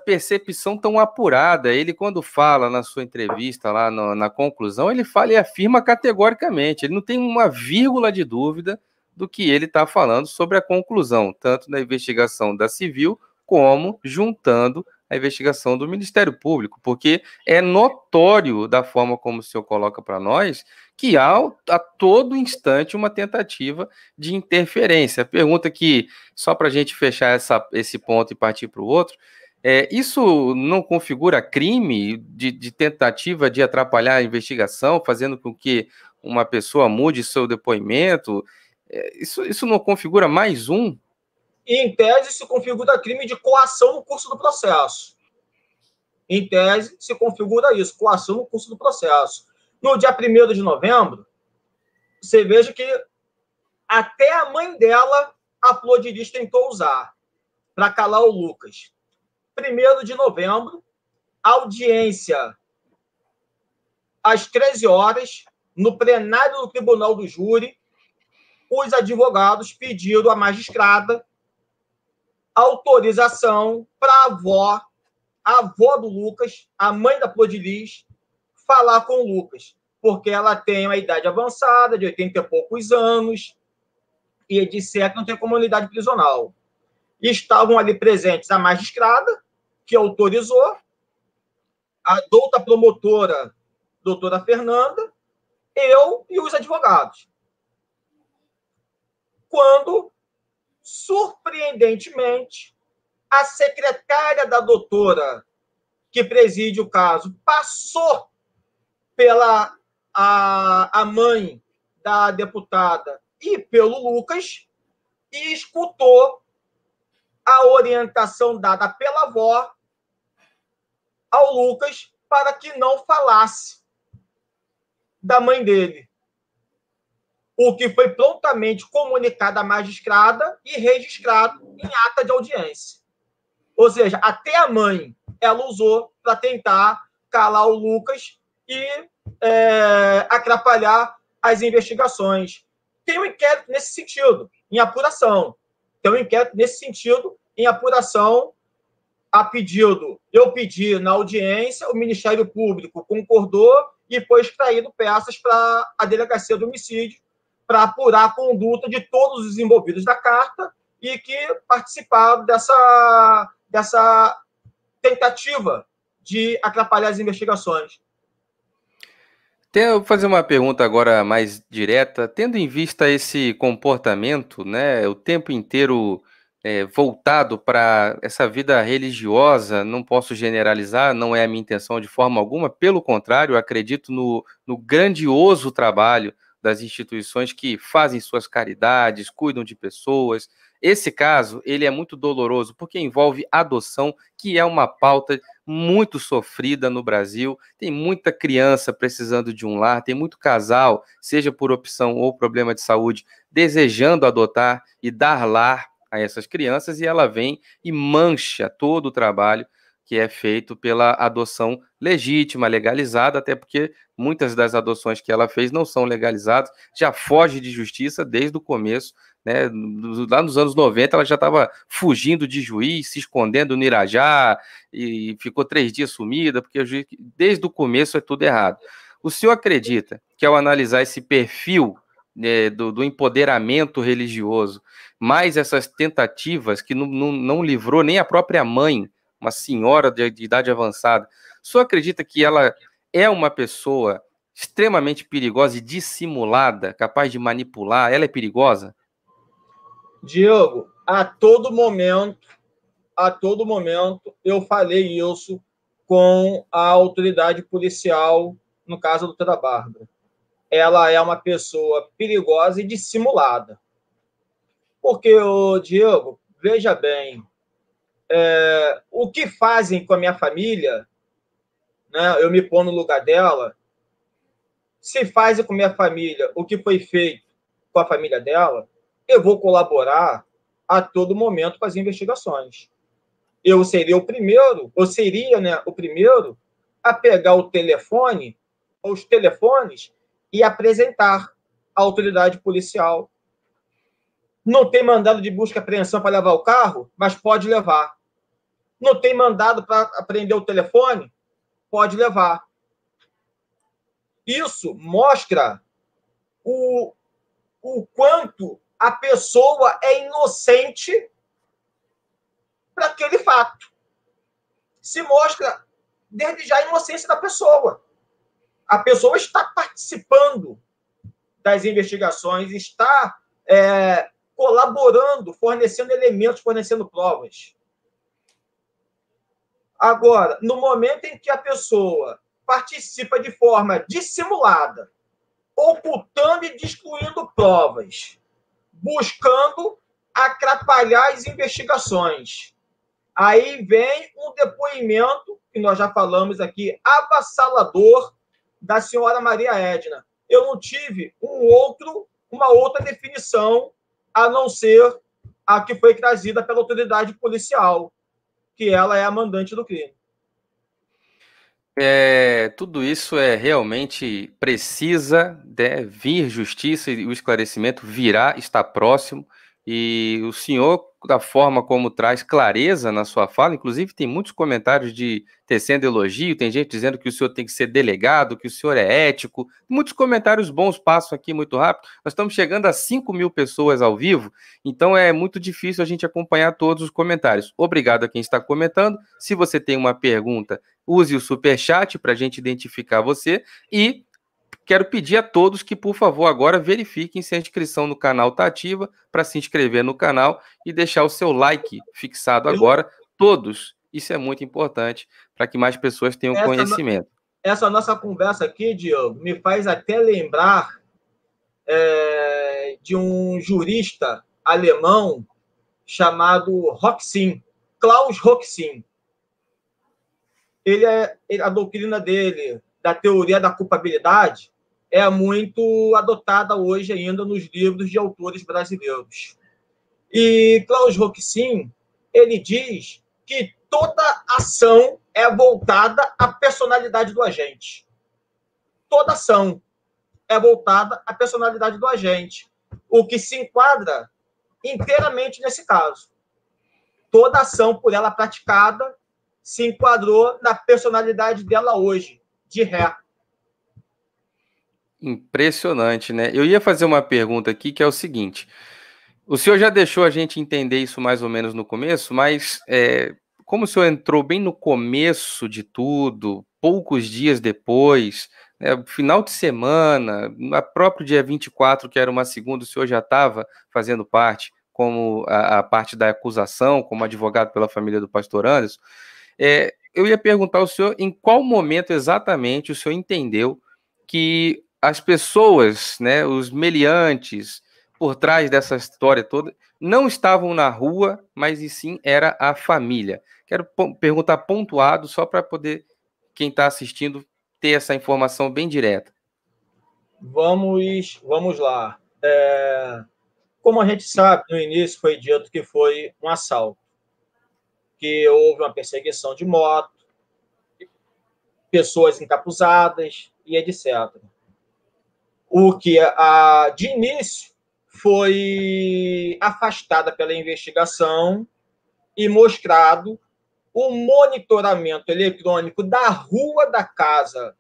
percepção tão apurada. Ele, quando fala na sua entrevista lá na conclusão, ele fala e afirma categoricamente, ele não tem uma vírgula de dúvida do que ele está falando sobre a conclusão, tanto na investigação da civil, como juntando a investigação do Ministério Público, porque é notório, da forma como o senhor coloca para nós, que há a todo instante uma tentativa de interferência. A pergunta que, só para a gente fechar esse ponto e partir para o outro, isso não configura crime de tentativa de atrapalhar a investigação, fazendo com que uma pessoa mude seu depoimento? Isso não configura mais um? Em tese, se configura crime de coação no curso do processo. Em tese, se configura isso, coação no curso do processo. No dia 1º de novembro, você veja que até a mãe dela, a Flor de Lis tentou usar para calar o Lucas. 1º de novembro, audiência às 13 horas, no plenário do Tribunal do Júri, os advogados pediram à magistrada autorização para a avó do Lucas, a mãe da Flodilis, falar com o Lucas, porque ela tem uma idade avançada, de 80 e poucos anos, e etc., não tem comunidade prisional. E estavam ali presentes a magistrada, que autorizou, a douta promotora, doutora Fernanda, eu e os advogados. Quando, surpreendentemente, a secretária da doutora que preside o caso passou pela a mãe da deputada e pelo Lucas e escutou a orientação dada pela avó ao Lucas para que não falasse da mãe dele. O que foi prontamente comunicado à magistrada e registrado em ata de audiência. Ou seja, até a mãe ela usou para tentar calar o Lucas e atrapalhar as investigações. Tem um inquérito nesse sentido, em apuração. Tem um inquérito nesse sentido, em apuração, a pedido. Eu pedi na audiência, o Ministério Público concordou e foi extraído peças para a Delegacia do Homicídio para apurar a conduta de todos os envolvidos da carta e que participaram dessa tentativa de atrapalhar as investigações. Eu vou fazer uma pergunta agora mais direta. Tendo em vista esse comportamento, né, o tempo inteiro voltado para essa vida religiosa, não posso generalizar, não é a minha intenção de forma alguma, pelo contrário, eu acredito no grandioso trabalho das instituições que fazem suas caridades, cuidam de pessoas. Esse caso, ele é muito doloroso, porque envolve adoção, que é uma pauta muito sofrida no Brasil. Tem muita criança precisando de um lar, tem muito casal, seja por opção ou problema de saúde, desejando adotar e dar lar a essas crianças, e ela vem e mancha todo o trabalho que é feito pela adoção legítima, legalizada, até porque muitas das adoções que ela fez não são legalizadas, já foge de justiça desde o começo, né? Lá nos anos 90 ela já estava fugindo de juiz, se escondendo no Irajá, e ficou 3 dias sumida, porque o juiz, desde o começo é tudo errado. O senhor acredita que ao analisar esse perfil do empoderamento religioso, mais essas tentativas que não livrou nem a própria mãe, uma senhora de idade avançada, o senhor acredita que ela é uma pessoa extremamente perigosa e dissimulada, capaz de manipular? Ela é perigosa? Diogo, a todo momento, eu falei isso com a autoridade policial, no caso da doutora Bárbara. Ela é uma pessoa perigosa e dissimulada. Porque, Diego, veja bem, o que fazem com a minha família, né, eu me ponho no lugar dela, se fazem com a minha família o que foi feito com a família dela, eu vou colaborar a todo momento com as investigações. Eu seria o primeiro, o primeiro a pegar o telefone, os telefones, e apresentar à autoridade policial. Não tem mandado de busca e apreensão para levar o carro, mas pode levar. Não tem mandado para apreender o telefone? Pode levar. Isso mostra o quanto a pessoa é inocente para aquele fato. Se mostra, desde já, a inocência da pessoa. A pessoa está participando das investigações, está colaborando, fornecendo elementos, fornecendo provas. Agora, no momento em que a pessoa participa de forma dissimulada, ocultando e destruindo provas, buscando atrapalhar as investigações, aí vem um depoimento, que nós já falamos aqui, avassalador, da senhora Maria Edna. Eu não tive uma outra definição a não ser a que foi trazida pela autoridade policial, que ela é a mandante do crime. Tudo isso realmente precisa, né, vir justiça e o esclarecimento virá, está próximo. E o senhor, da forma como traz clareza na sua fala, inclusive tem muitos comentários de tecendo elogio, tem gente dizendo que o senhor tem que ser delegado, que o senhor é ético. Muitos comentários bons passam aqui muito rápido. Nós estamos chegando a 5.000 pessoas ao vivo, então é muito difícil a gente acompanhar todos os comentários. Obrigado a quem está comentando. Se você tem uma pergunta, use o superchat para a gente identificar você e quero pedir a todos que, por favor, agora verifiquem se a inscrição no canal está ativa para se inscrever no canal e deixar o seu like fixado agora. Todos. Isso é muito importante para que mais pessoas tenham conhecimento. Essa nossa conversa aqui, Diogo, me faz até lembrar de um jurista alemão chamado Roxin, Klaus Roxin. A doutrina dele, da teoria da culpabilidade, é muito adotada hoje ainda nos livros de autores brasileiros. E Klaus Roxin, ele diz que toda ação é voltada à personalidade do agente. Toda ação é voltada à personalidade do agente, o que se enquadra inteiramente nesse caso. Toda ação por ela praticada se enquadrou na personalidade dela hoje, de ré. Impressionante, né? Eu ia fazer uma pergunta aqui que é o seguinte: o senhor já deixou a gente entender isso mais ou menos no começo, mas como o senhor entrou bem no começo de tudo, poucos dias depois, né, final de semana, no próprio dia 24, que era uma segunda, o senhor já estava fazendo parte, como a parte da acusação, como advogado pela família do pastor Anderson. Eu ia perguntar ao senhor em qual momento exatamente o senhor entendeu que as pessoas, né, os meliantes, por trás dessa história toda, não estavam na rua, mas e sim era a família. Quero perguntar pontuado, só para poder, quem está assistindo, ter essa informação bem direta. Vamos lá. Como a gente sabe, no início foi dito que foi um assalto, que houve uma perseguição de moto, pessoas encapuzadas e etc. O que, de início, foi afastada pela investigação e mostrado o monitoramento eletrônico da rua da casa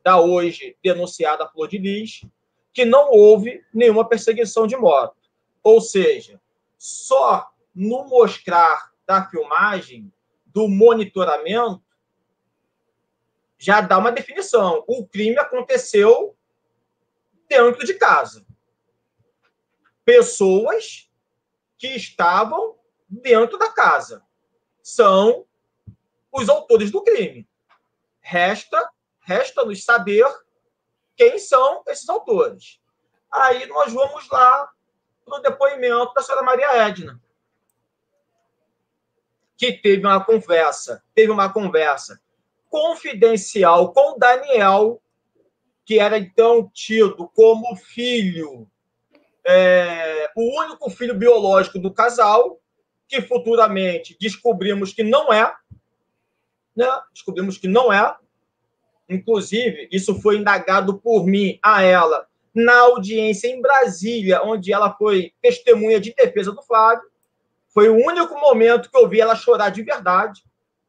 da hoje denunciada Flor de Lis, que não houve nenhuma perseguição de moto. Ou seja, só no mostrar da filmagem, do monitoramento, já dá uma definição. O crime aconteceu dentro de casa. Pessoas que estavam dentro da casa são os autores do crime. Resta-nos saber quem são esses autores. Aí nós vamos lá para o depoimento da senhora Maria Edna, que teve uma conversa confidencial com Daniel, que era então tido como filho, o único filho biológico do casal, que futuramente descobrimos que não é, né? Inclusive, isso foi indagado por mim a ela na audiência em Brasília, onde ela foi testemunha de defesa do Flávio. Foi o único momento que eu vi ela chorar de verdade,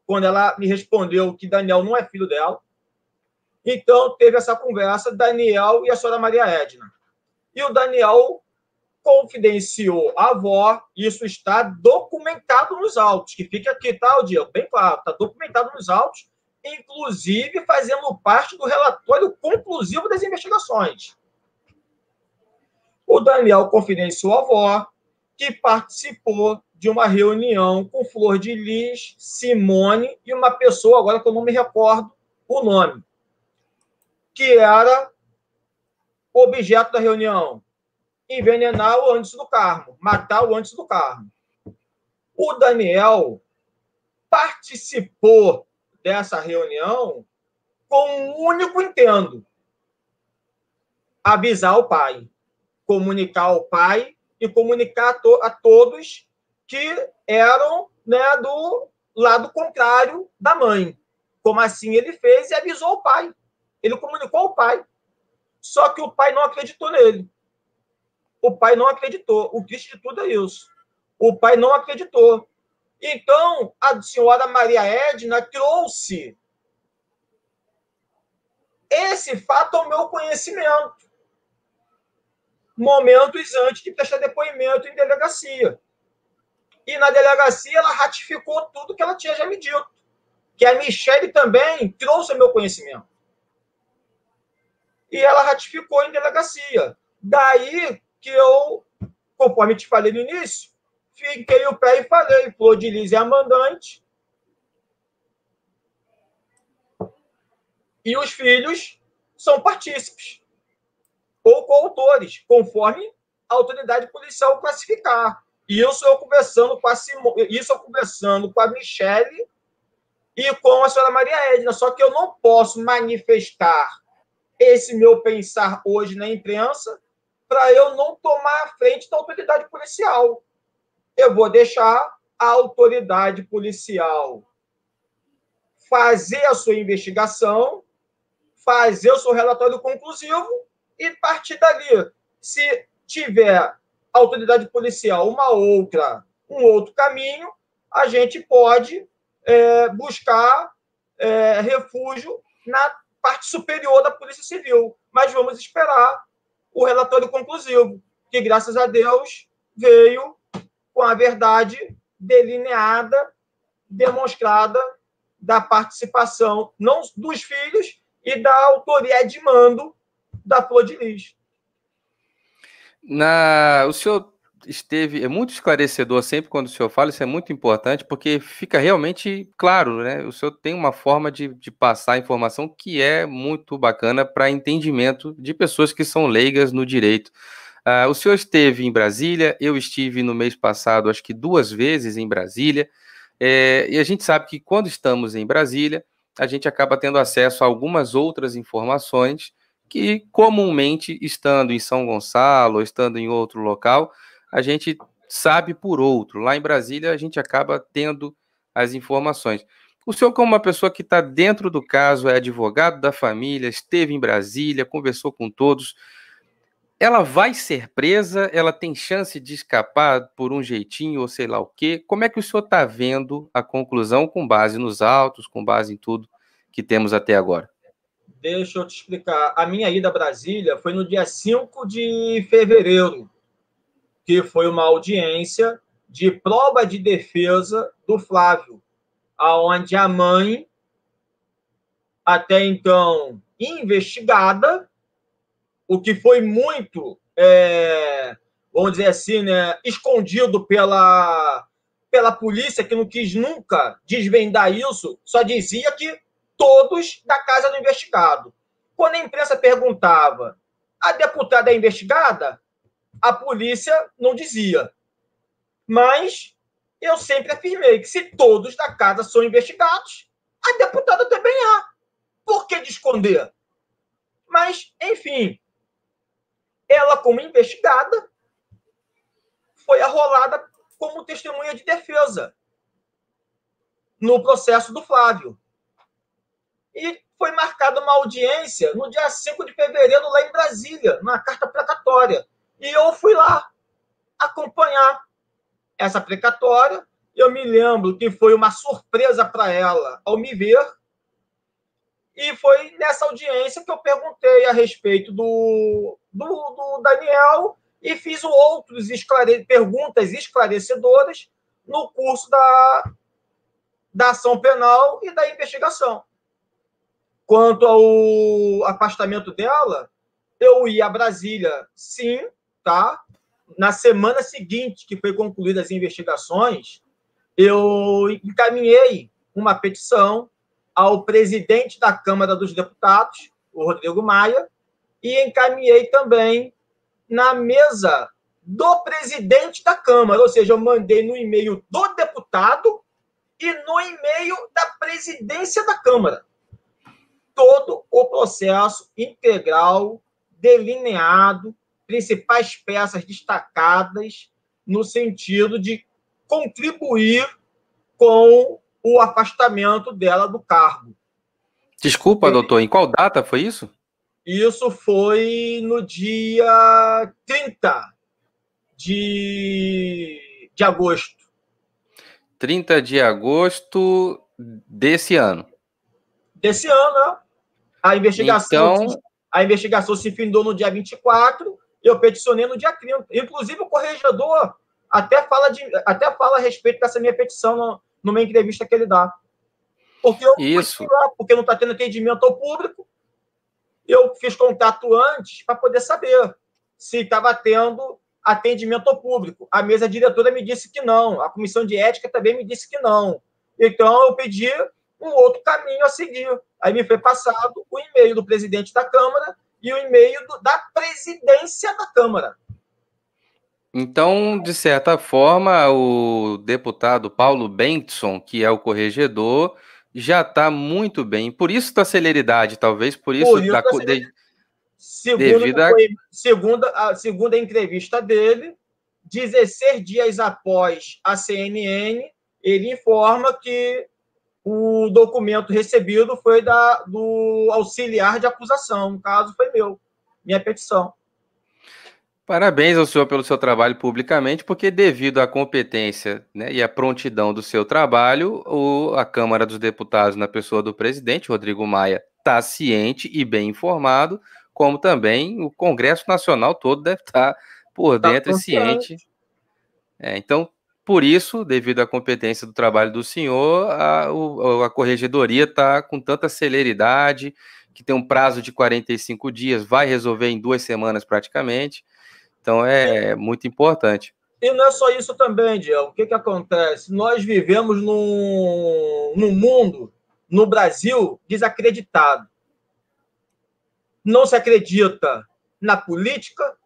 quando ela me respondeu que Daniel não é filho dela. Então, teve essa conversa, Daniel e a senhora Maria Edna. E o Daniel confidenciou a avó, isso está documentado nos autos, que fica aqui, tá, Diego? Bem claro, está documentado nos autos, inclusive fazendo parte do relatório conclusivo das investigações. O Daniel confidenciou a avó, que participou de uma reunião com Flor de Lis, Simone e uma pessoa, agora que eu não me recordo o nome, que era o objeto da reunião: envenenar o Anderson do Carmo, matar o Anderson do Carmo. O Daniel participou dessa reunião com um único intento: avisar o pai, comunicar ao pai e comunicar a todos que eram, né, do lado contrário da mãe. como assim ele fez, e avisou o pai. Ele comunicou ao pai. Só que o pai não acreditou nele. O pai não acreditou. O triste de tudo é isso. O pai não acreditou. Então, a senhora Maria Edna trouxe esse fato ao meu conhecimento, momentos antes de prestar depoimento em delegacia. E na delegacia ela ratificou tudo que ela tinha já me dito, que a Michele também trouxe ao meu conhecimento. E ela ratificou em delegacia. Daí que eu, conforme te falei no início, fiquei o pé e falei, Flor de Lis é a mandante, e os filhos são partícipes ou coautores, conforme a autoridade policial classificar. Isso eu conversando com a Michele e com a senhora Maria Edna. Só que eu não posso manifestar esse meu pensar hoje na imprensa para eu não tomar a frente da autoridade policial. Eu vou deixar a autoridade policial fazer a sua investigação, fazer o seu relatório conclusivo e partir dali. Se tiver autoridade policial um outro caminho, a gente pode buscar refúgio na parte superior da Polícia Civil. Mas vamos esperar o relatório conclusivo, que, graças a Deus, veio com a verdade delineada, demonstrada da participação não dos filhos e da autoria de mando da Flor de Lis. O senhor é muito esclarecedor sempre quando o senhor fala, isso é muito importante, porque fica realmente claro, né? O senhor tem uma forma de passar a informação que é muito bacana para entendimento de pessoas que são leigas no direito. O senhor esteve em Brasília, eu estive no mês passado, acho que 2 vezes em Brasília, e a gente sabe que quando estamos em Brasília, a gente acaba tendo acesso a algumas outras informações que comumente, estando em São Gonçalo, ou estando em outro local, a gente sabe por outro. Lá em Brasília, a gente acaba tendo as informações. O senhor, como uma pessoa que está dentro do caso, é advogado da família, esteve em Brasília, conversou com todos, ela vai ser presa? Ela tem chance de escapar por um jeitinho ou sei lá o quê? Como é que o senhor está vendo a conclusão com base nos autos, com base em tudo que temos até agora? Deixa eu te explicar. A minha ida a Brasília foi no dia 5 de fevereiro, que foi uma audiência de prova de defesa do Flávio, aonde a mãe, até então investigada, o que foi muito, vamos dizer assim, né, escondido pela polícia, que não quis nunca desvendar isso, só dizia que todos da casa do investigado. Quando a imprensa perguntava, a deputada é investigada? A polícia não dizia. Mas eu sempre afirmei que se todos da casa são investigados, a deputada também é. Por que de esconder? Mas, enfim, ela, como investigada, foi arrolada como testemunha de defesa no processo do Flávio. E foi marcada uma audiência no dia 5 de fevereiro, lá em Brasília, na carta precatória. E eu fui lá acompanhar essa precatória. Eu me lembro que foi uma surpresa para ela ao me ver. E foi nessa audiência que eu perguntei a respeito do Daniel e fiz outras perguntas esclarecedoras no curso da ação penal e da investigação. Quanto ao afastamento dela, eu ia a Brasília, sim, tá? Na semana seguinte que foi concluídas as investigações, eu encaminhei uma petição ao presidente da Câmara dos Deputados, o Rodrigo Maia, e encaminhei também na mesa do presidente da Câmara, ou seja, eu mandei no e-mail do deputado e no e-mail da presidência da Câmara todo o processo integral, delineado, principais peças destacadas no sentido de contribuir com o afastamento dela do cargo. Desculpa, doutor, em qual data foi isso? Isso foi no dia 30 de agosto. 30 de agosto desse ano. Desse ano, né? A investigação, Então, a investigação se findou no dia 24, eu peticionei no dia 30. Inclusive, o corregedor até fala a respeito dessa minha petição numa entrevista que ele dá. Porque eu isso. lá, porque não está tendo atendimento ao público. Eu fiz contato antes para poder saber se estava tendo atendimento ao público. A mesa diretora me disse que não, a comissão de ética também me disse que não. Então, eu pedi um outro caminho a seguir. Aí me foi passado o e-mail do presidente da Câmara e o e-mail da presidência da Câmara. Então, de certa forma, o deputado Paulo Bentson, que é o corregedor, já está muito bem. Por isso da celeridade, talvez, por isso Por isso, devido a... segundo a entrevista dele, 16 dias após a CNN, ele informa que o documento recebido foi do auxiliar de acusação. No caso, foi minha petição. Parabéns ao senhor pelo seu trabalho publicamente, porque devido à competência, né, e à prontidão do seu trabalho, a Câmara dos Deputados, na pessoa do presidente, Rodrigo Maia, está ciente e bem informado, como também o Congresso Nacional todo deve estar por dentro e ciente. Então, por isso, devido à competência do trabalho do senhor, a corregedoria está com tanta celeridade, que tem um prazo de 45 dias, vai resolver em 2 semanas praticamente. Então, é muito importante. E não é só isso também, Diego. O que acontece? Nós vivemos num mundo, no Brasil, desacreditado. Não se acredita na política,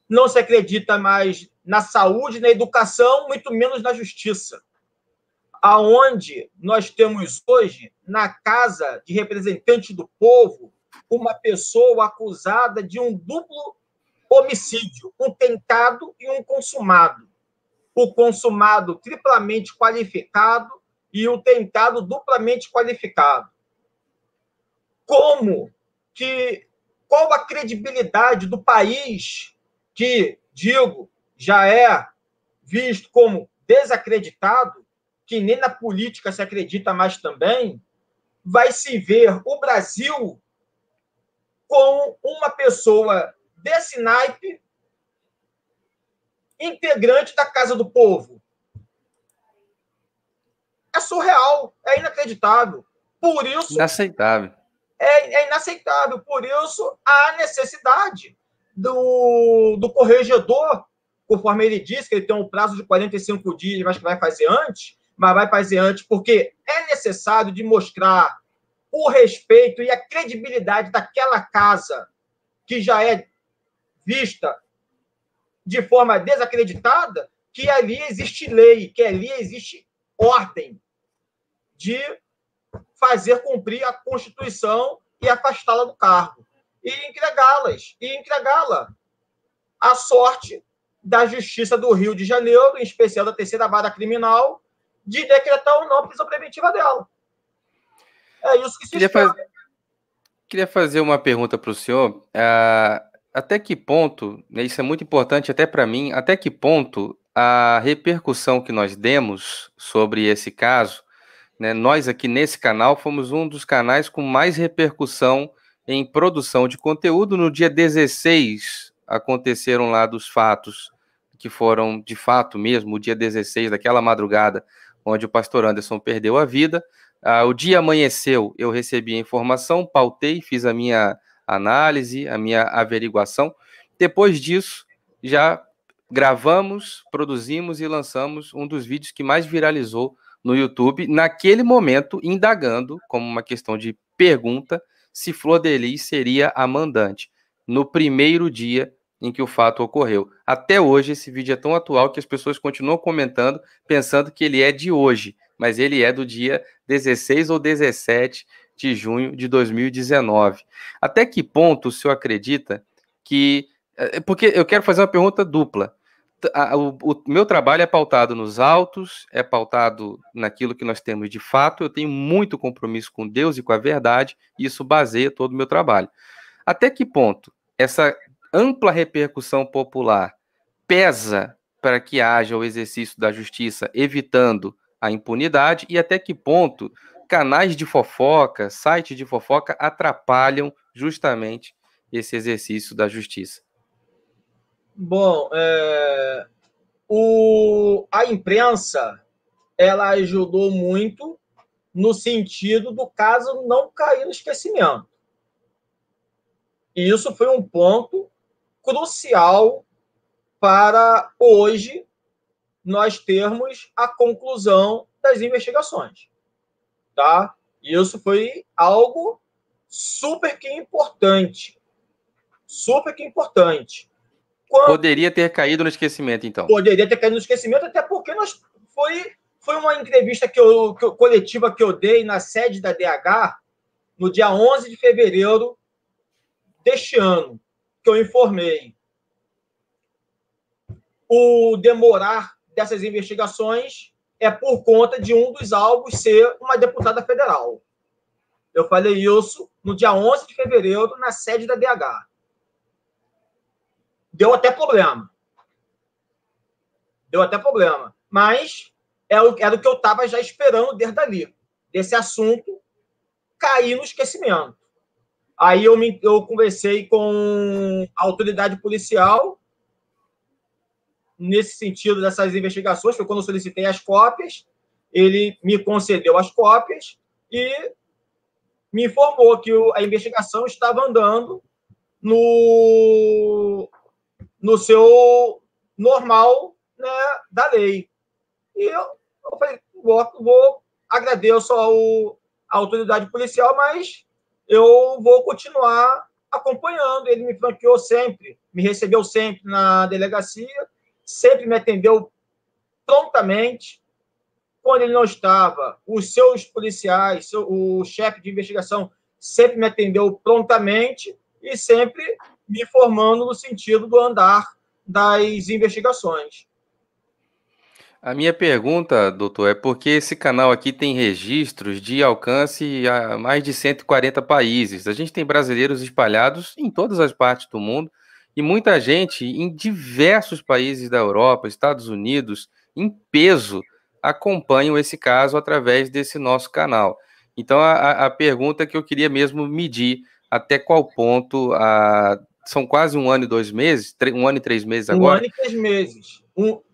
não se acredita mais na saúde, na educação, muito menos na justiça. Aonde nós temos hoje, na Casa de Representantes do Povo, uma pessoa acusada de um duplo homicídio, um tentado e um consumado. O consumado triplamente qualificado e o tentado duplamente qualificado. Qual a credibilidade do país que, digo, já é visto como desacreditado, que nem na política se acredita mais também, vai se ver o Brasil com uma pessoa desse naipe, integrante da Casa do Povo. É surreal, é inacreditável. Por isso... Inaceitável. É inaceitável. Por isso, há necessidade do corregedor, conforme ele disse, que ele tem um prazo de 45 dias, mas que vai fazer antes, porque é necessário demonstrar o respeito e a credibilidade daquela casa que já é vista de forma desacreditada, que ali existe lei, que ali existe ordem de fazer cumprir a Constituição e afastá-la do cargo. E entregá-la à sorte da Justiça do Rio de Janeiro, em especial da Terceira Vara Criminal, de decretar ou não a prisão preventiva dela. É isso que se espera. Queria fazer uma pergunta para o senhor. Até que ponto, né, isso é muito importante até para mim, até que ponto a repercussão que nós demos sobre esse caso, né, nós aqui nesse canal fomos um dos canais com mais repercussão em produção de conteúdo. No dia 16 aconteceram lá dos fatos que foram de fato mesmo, o dia 16 daquela madrugada, onde o pastor Anderson perdeu a vida. O dia amanheceu, eu recebi a informação, pautei, fiz a minha análise, a minha averiguação. Depois disso, já gravamos, produzimos e lançamos um dos vídeos que mais viralizou no YouTube, naquele momento, indagando, como uma questão de pergunta, se Flor de Lis seria a mandante, no primeiro dia em que o fato ocorreu. Até hoje, esse vídeo é tão atual que as pessoas continuam comentando, pensando que ele é de hoje, mas ele é do dia 16 ou 17 de junho de 2019. Até que ponto o senhor acredita que... Porque eu quero fazer uma pergunta dupla. o meu trabalho é pautado nos autos, é pautado naquilo que nós temos de fato. Eu tenho muito compromisso com Deus e com a verdade, e isso baseia todo o meu trabalho. Até que ponto essa ampla repercussão popular pesa para que haja o exercício da justiça, evitando a impunidade, e até que ponto canais de fofoca, sites de fofoca atrapalham justamente esse exercício da justiça? Bom, a imprensa ela ajudou muito no sentido do caso não cair no esquecimento. E isso foi um ponto crucial para hoje nós termos a conclusão das investigações, tá? Isso foi algo super que importante, super que importante. Poderia ter caído no esquecimento, então. Poderia ter caído no esquecimento, até porque foi uma entrevista coletiva que eu dei na sede da DH no dia 11 de fevereiro deste ano, que eu informei o demorar dessas investigações é por conta de um dos alvos ser uma deputada federal. Eu falei isso no dia 11 de fevereiro, na sede da DH. Deu até problema. Mas era o que eu estava já esperando desde ali, desse assunto cair no esquecimento. Aí eu conversei com a autoridade policial nesse sentido dessas investigações, foi quando eu solicitei as cópias, ele me concedeu as cópias e me informou que a investigação estava andando no seu normal, né, da lei. E eu falei, agradeço à autoridade policial, mas eu vou continuar acompanhando. Ele me franqueou sempre, me recebeu sempre na delegacia, sempre me atendeu prontamente. Quando ele não estava, os seus policiais, o chefe de investigação sempre me atendeu prontamente e sempre me informando no sentido do andar das investigações. A minha pergunta, doutor, é porque esse canal aqui tem registros de alcance a mais de 140 países. A gente tem brasileiros espalhados em todas as partes do mundo e muita gente em diversos países da Europa, Estados Unidos, em peso, acompanham esse caso através desse nosso canal. Então, a pergunta que eu queria mesmo medir, até qual ponto, são quase 1 ano e 2 meses, 1 ano e 3 meses 1 agora. ano e 3 meses.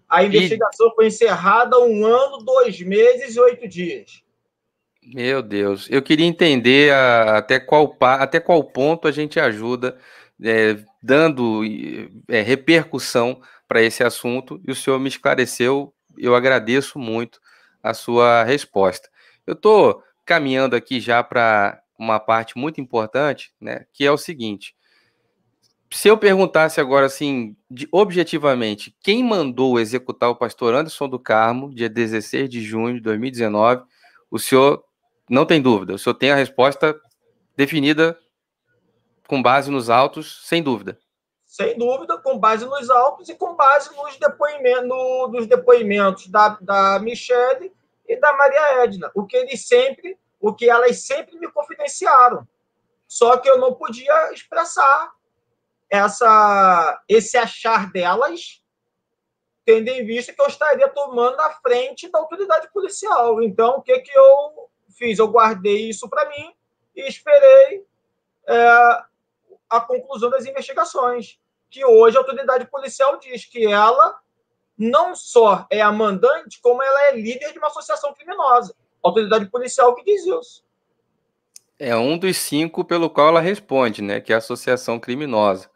A investigação foi encerrada 1 ano, 2 meses e 8 dias. Meu Deus, eu queria entender até qual ponto a gente ajuda, dando repercussão para esse assunto, e o senhor me esclareceu, eu agradeço muito a sua resposta. Eu estou caminhando aqui já para uma parte muito importante, né, que é o seguinte: se eu perguntasse agora assim, objetivamente, quem mandou executar o pastor Anderson do Carmo, dia 16 de junho de 2019, o senhor não tem dúvida, o senhor tem a resposta definida com base nos autos, sem dúvida. Sem dúvida, com base nos autos e com base nos depoimentos da Michele e da Maria Edna, o que elas sempre me confidenciaram. Só que eu não podia expressar esse achar delas, tendo em vista que eu estaria tomando a frente da autoridade policial. Então, o que eu fiz? Eu guardei isso para mim e esperei a conclusão das investigações, que hoje a autoridade policial diz que ela não só é a mandante, como ela é líder de uma associação criminosa. A autoridade policial que diz isso. É um dos 5 pelo qual ela responde, né? Que é a associação criminosa.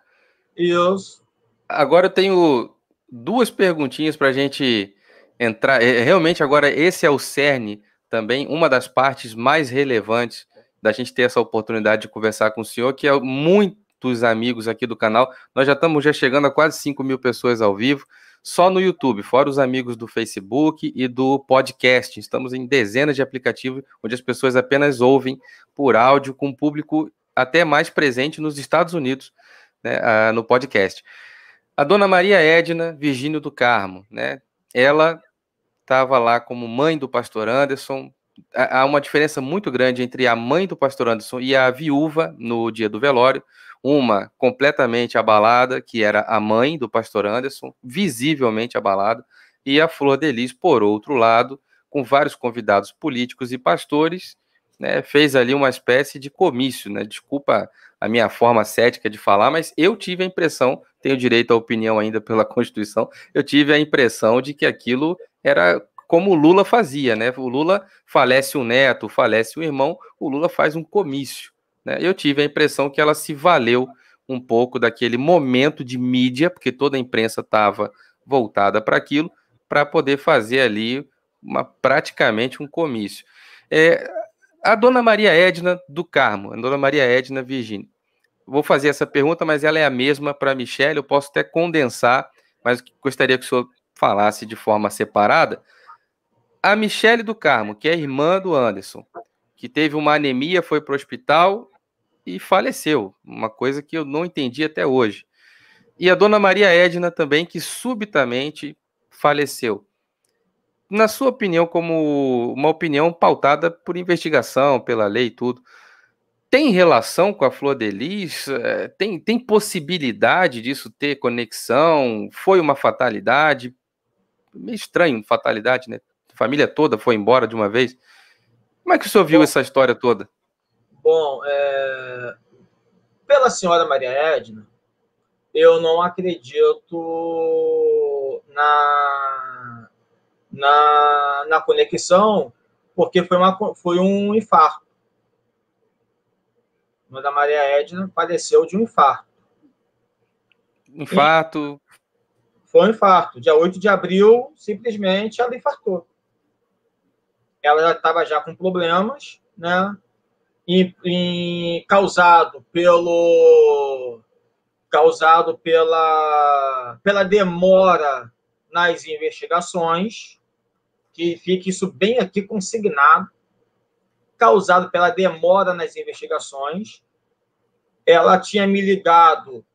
Isso. Agora eu tenho 2 perguntinhas para a gente entrar. Realmente, agora, esse é o cerne também, uma das partes mais relevantes da gente ter essa oportunidade de conversar com o senhor, que é muitos amigos aqui do canal. Nós já estamos chegando a quase 5.000 pessoas ao vivo, só no YouTube, fora os amigos do Facebook e do podcast. Estamos em dezenas de aplicativos onde as pessoas apenas ouvem por áudio, com público até mais presente nos Estados Unidos, né, no podcast. A dona Maria Edna Virgínio do Carmo, né? Ela estava lá como mãe do pastor Anderson. Há uma diferença muito grande entre a mãe do pastor Anderson e a viúva no dia do velório. Uma completamente abalada, que era a mãe do pastor Anderson, visivelmente abalada, e a Flor de Lis, por outro lado, com vários convidados políticos e pastores, né, fez ali uma espécie de comício, né? Desculpa a minha forma cética de falar, mas eu tive a impressão, tenho direito à opinião ainda pela Constituição, eu tive a impressão de que aquilo era como o Lula fazia, né? O Lula falece um neto, falece um irmão, o Lula faz um comício, né? Eu tive a impressão que ela se valeu um pouco daquele momento de mídia, porque toda a imprensa estava voltada para aquilo, para poder fazer ali praticamente um comício. A dona Maria Edna do Carmo, a dona Maria Edna Virgínia. Vou fazer essa pergunta, mas ela é a mesma para a Michelle, eu posso até condensar, mas gostaria que o senhor falasse de forma separada. A Michelle do Carmo, que é irmã do Anderson, que teve uma anemia, foi para o hospital e faleceu, uma coisa que eu não entendi até hoje. E a dona Maria Edna também, que subitamente faleceu. Na sua opinião, como uma opinião pautada por investigação, pela lei e tudo, tem relação com a Flor de Lis? Tem possibilidade disso ter conexão? Foi uma fatalidade? Meio estranho, fatalidade, né? A família toda foi embora de uma vez. Como é que o senhor viu essa história toda? Bom, pela senhora Maria Edna, eu não acredito na conexão, porque foi um infarto. A senhora Maria Edna padeceu de um infarto. Infarto? Foi um infarto. Dia 8 de abril, simplesmente, ela infartou. Ela já estava já com problemas, né? Causado pela demora nas investigações, que fique isso bem aqui consignado, causado pela demora nas investigações. Ela tinha me ligado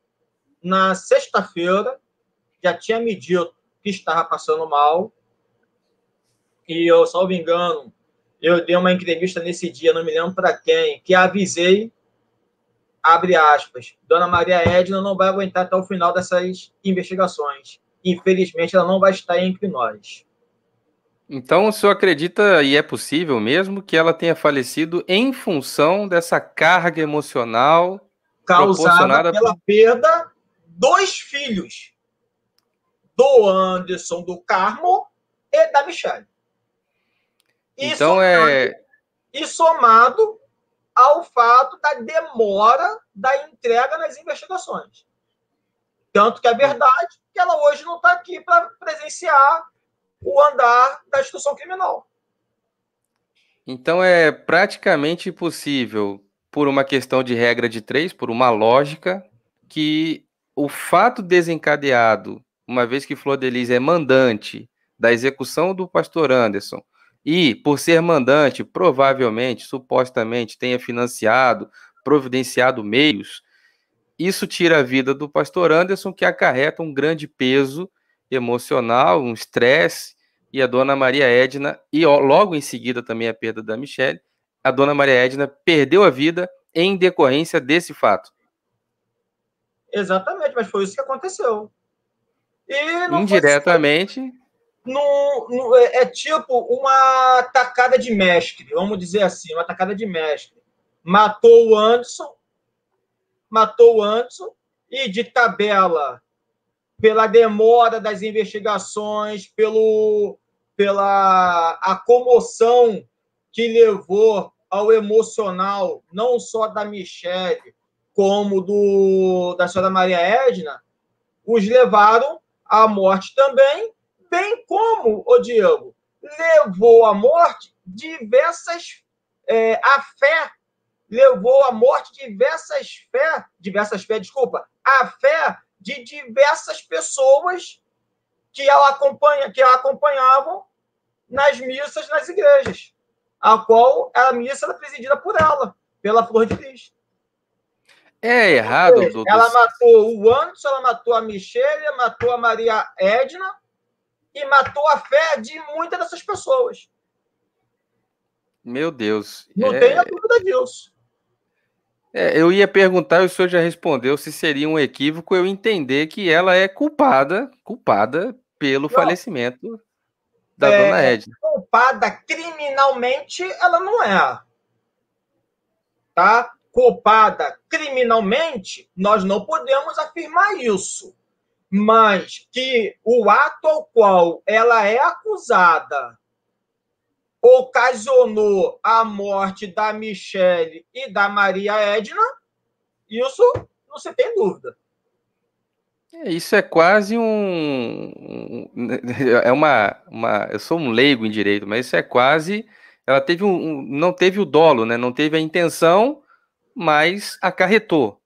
na sexta-feira, já tinha me dito que estava passando mal, e eu, salvo engano, eu dei uma entrevista nesse dia, não me lembro para quem, que avisei, abre aspas, Dona Maria Edna não vai aguentar até o final dessas investigações. Infelizmente, ela não vai estar entre nós. Então, o senhor acredita, e é possível mesmo, que ela tenha falecido em função dessa carga emocional Causada proporcionada pela perda dos filhos, do Anderson, do Carmo e da Michelle. Então, E somado ao fato da demora da entrega nas investigações. Tanto que é verdade que ela hoje não está aqui para presenciar o andar da instituição criminal. Então é praticamente possível, por uma questão de regra de três, por uma lógica, que o fato desencadeado, uma vez que Flor de Lis é mandante da execução do pastor Anderson, e por ser mandante, provavelmente, supostamente, tenha financiado, providenciado meios, isso tira a vida do pastor Anderson, que acarreta um grande peso emocional, um estresse, e a dona Maria Edna, e logo em seguida também a perda da Michelle, a dona Maria Edna perdeu a vida em decorrência desse fato. Exatamente, mas foi isso que aconteceu. E não Indiretamente. é tipo uma tacada de mestre, vamos dizer assim, uma tacada de mestre. Matou o Anderson, e de tabela, pela demora das investigações, pela a comoção que levou ao emocional, não só da Michelle, como da senhora Maria Edna, os levaram à morte também, bem como, o Diego, levou à morte a fé, levou à morte a fé de diversas pessoas que ela acompanhavam nas missas nas igrejas, a qual a missa era presidida por ela, pela Flor de Lis. É errado, doutor? Ela matou o Anderson, ela matou a Michelle, matou a Maria Edna e matou a fé de muitas dessas pessoas. Meu Deus. Não tenha dúvida disso. Eu ia perguntar, e o senhor já respondeu, se seria um equívoco eu entender que ela é culpada pelo falecimento da dona Edna. Culpada criminalmente, ela não é. Tá? Culpada criminalmente, nós não podemos afirmar isso. Mas que o ato ao qual ela é acusada ocasionou a morte da Michelle e da Maria Edna, isso não se tem dúvida. Isso é quase é eu sou um leigo em direito, mas isso é quase, ela teve não teve o dolo, né? Não teve a intenção, mas acarretou.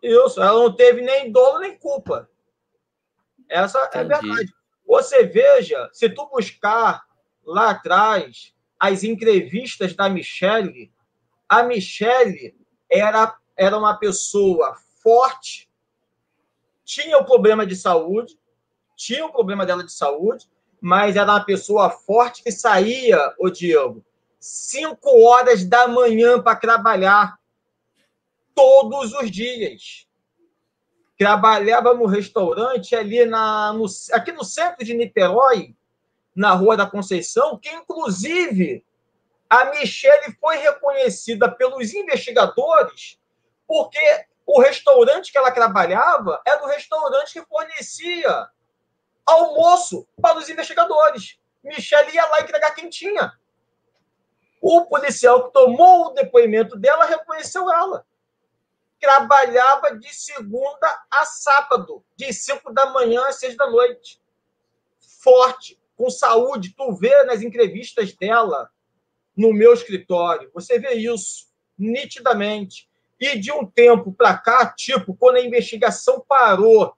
Isso, ela não teve nem dolo nem culpa. Essa é a verdade. Você veja, se tu buscar lá atrás as entrevistas da Michelle, a Michelle era uma pessoa forte, tinha o problema de saúde, tinha o problema dela de saúde, mas era uma pessoa forte que saía, ô Diego, 5 horas da manhã para trabalhar todos os dias. Trabalhava no restaurante ali aqui no centro de Niterói, na Rua da Conceição, que inclusive a Michelle foi reconhecida pelos investigadores porque o restaurante que ela trabalhava era o restaurante que fornecia almoço para os investigadores. Michelle ia lá entregar quentinha. O policial que tomou o depoimento dela reconheceu ela. Trabalhava de segunda a sábado, de 5 da manhã às 6 da noite. Forte, com saúde. Tu vê nas entrevistas dela no meu escritório. Você vê isso nitidamente. E de um tempo para cá, tipo, quando a investigação parou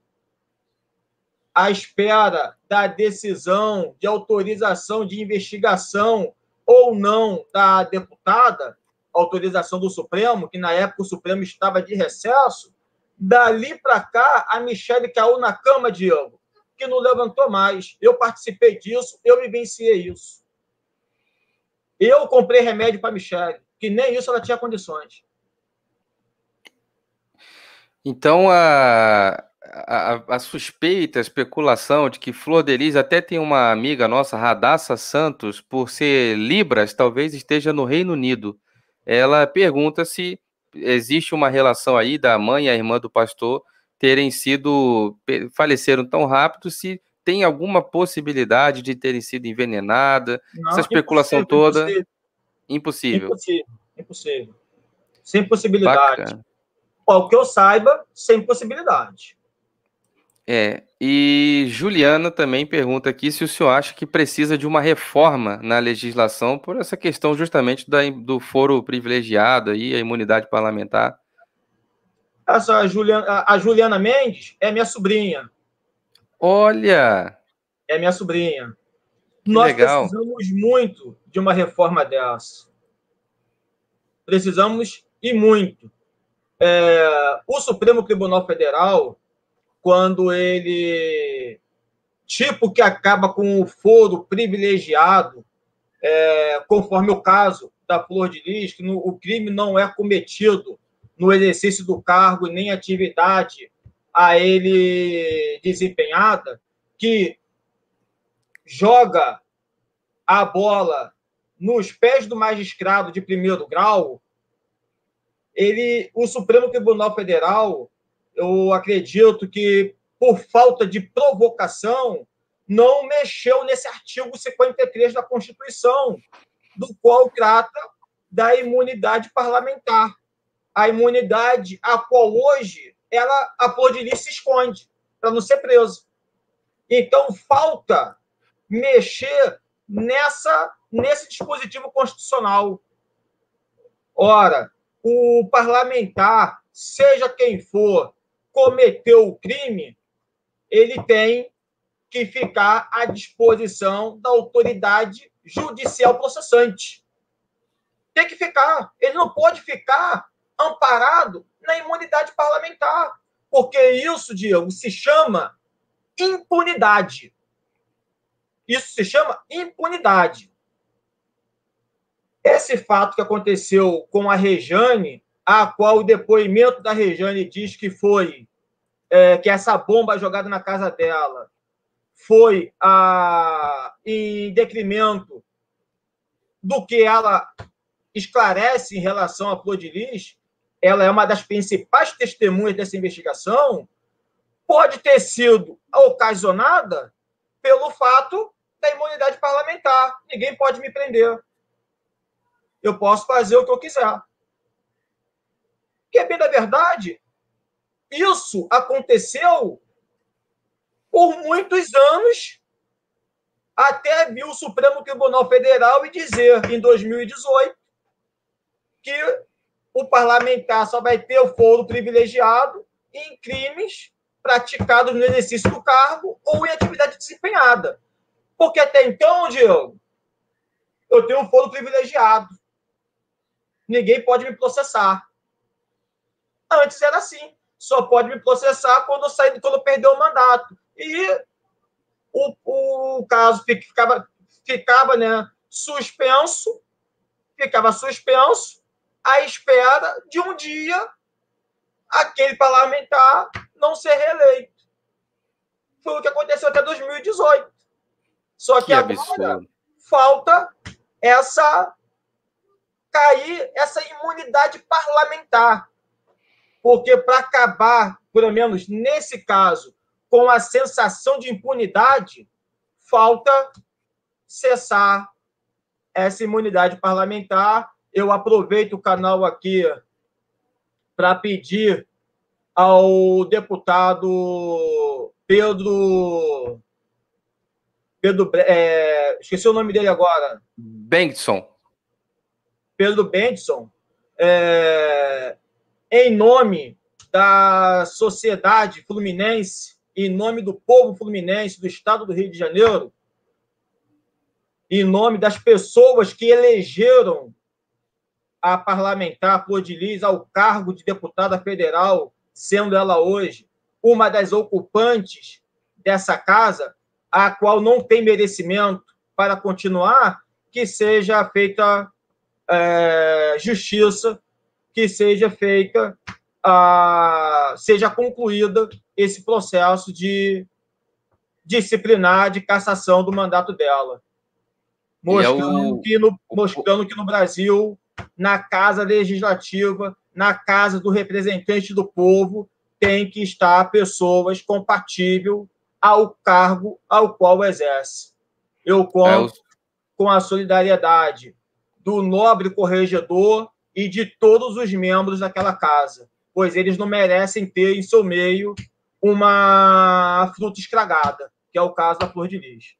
à espera da decisão de autorização de investigação ou não da deputada, autorização do Supremo, que na época o Supremo estava de recesso, dali para cá, a Michelle caiu na cama, Diego, que não levantou mais. Eu participei disso, eu vivenciei isso. Eu comprei remédio para a Michelle, que nem isso ela tinha condições. Então, a suspeita, a especulação de que Flor de Lis até tem uma amiga nossa, Radassa Santos, por ser Libras, talvez esteja no Reino Unido. Ela pergunta se existe uma relação aí da mãe e a irmã do pastor faleceram tão rápido, se tem alguma possibilidade de terem sido envenenadas. Essa especulação toda, impossível. Impossível. Sem possibilidade. Bacana. O que eu saiba, sem possibilidade. E Juliana também pergunta aqui se o senhor acha que precisa de uma reforma na legislação por essa questão justamente do foro privilegiado e a imunidade parlamentar. A Juliana Mendes é minha sobrinha. Olha! É minha sobrinha. Nós precisamos muito de uma reforma dessa. Precisamos e muito. O Supremo Tribunal Federal, quando ele que acaba com o foro privilegiado, conforme o caso da Flor de Lis, que o crime não é cometido no exercício do cargo nem atividade a ele desempenhada, que joga a bola nos pés do magistrado de primeiro grau, o Supremo Tribunal Federal, eu acredito que, por falta de provocação, não mexeu nesse artigo 53 da Constituição, do qual trata da imunidade parlamentar. A imunidade a qual hoje a Flor de Lis se esconde para não ser preso. Então, falta mexer nesse dispositivo constitucional. Ora, o parlamentar, seja quem for, cometeu o crime, ele tem que ficar à disposição da autoridade judicial processante. Tem que ficar. Ele não pode ficar amparado na imunidade parlamentar. Porque isso, Diego, se chama impunidade. Isso se chama impunidade. Esse fato que aconteceu com a Rejane, a qual o depoimento da Rejane diz que foi que essa bomba jogada na casa dela foi em detrimento do que ela esclarece em relação à Flor de Lis, ela é uma das principais testemunhas dessa investigação, pode ter sido ocasionada pelo fato da imunidade parlamentar. Ninguém pode me prender. Eu posso fazer o que eu quiser. Porque, bem da verdade, isso aconteceu por muitos anos, até vir o Supremo Tribunal Federal e dizer, em 2018, que o parlamentar só vai ter o foro privilegiado em crimes praticados no exercício do cargo ou em atividade desempenhada. Porque até então, Diego, eu tenho um foro privilegiado. Ninguém pode me processar. Antes era assim. Só pode me processar quando eu perder o mandato. E o caso ficava né, suspenso à espera de um dia aquele parlamentar não ser reeleito. Foi o que aconteceu até 2018. Só que agora absurdo. falta cair essa imunidade parlamentar. Porque para acabar, pelo menos nesse caso, com a sensação de impunidade, falta cessar essa imunidade parlamentar. Eu aproveito o canal aqui para pedir ao deputado Pedro, esqueci o nome dele agora. Bengtson. Pedro Bengtson, em nome da sociedade fluminense, em nome do povo fluminense, do estado do Rio de Janeiro, em nome das pessoas que elegeram a parlamentar Flor de Lis ao cargo de deputada federal, sendo ela hoje uma das ocupantes dessa casa, a qual não tem merecimento para continuar, que seja feita justiça, que seja feita, seja concluída esse processo de disciplinar, de cassação do mandato dela. Mostrando que no Brasil, na Casa Legislativa, na Casa do Representante do Povo, tem que estar pessoas compatíveis ao cargo ao qual exerce. Eu conto com a solidariedade do nobre corregedor e de todos os membros daquela casa, pois eles não merecem ter em seu meio uma fruta estragada, que é o caso da Flor de Lis.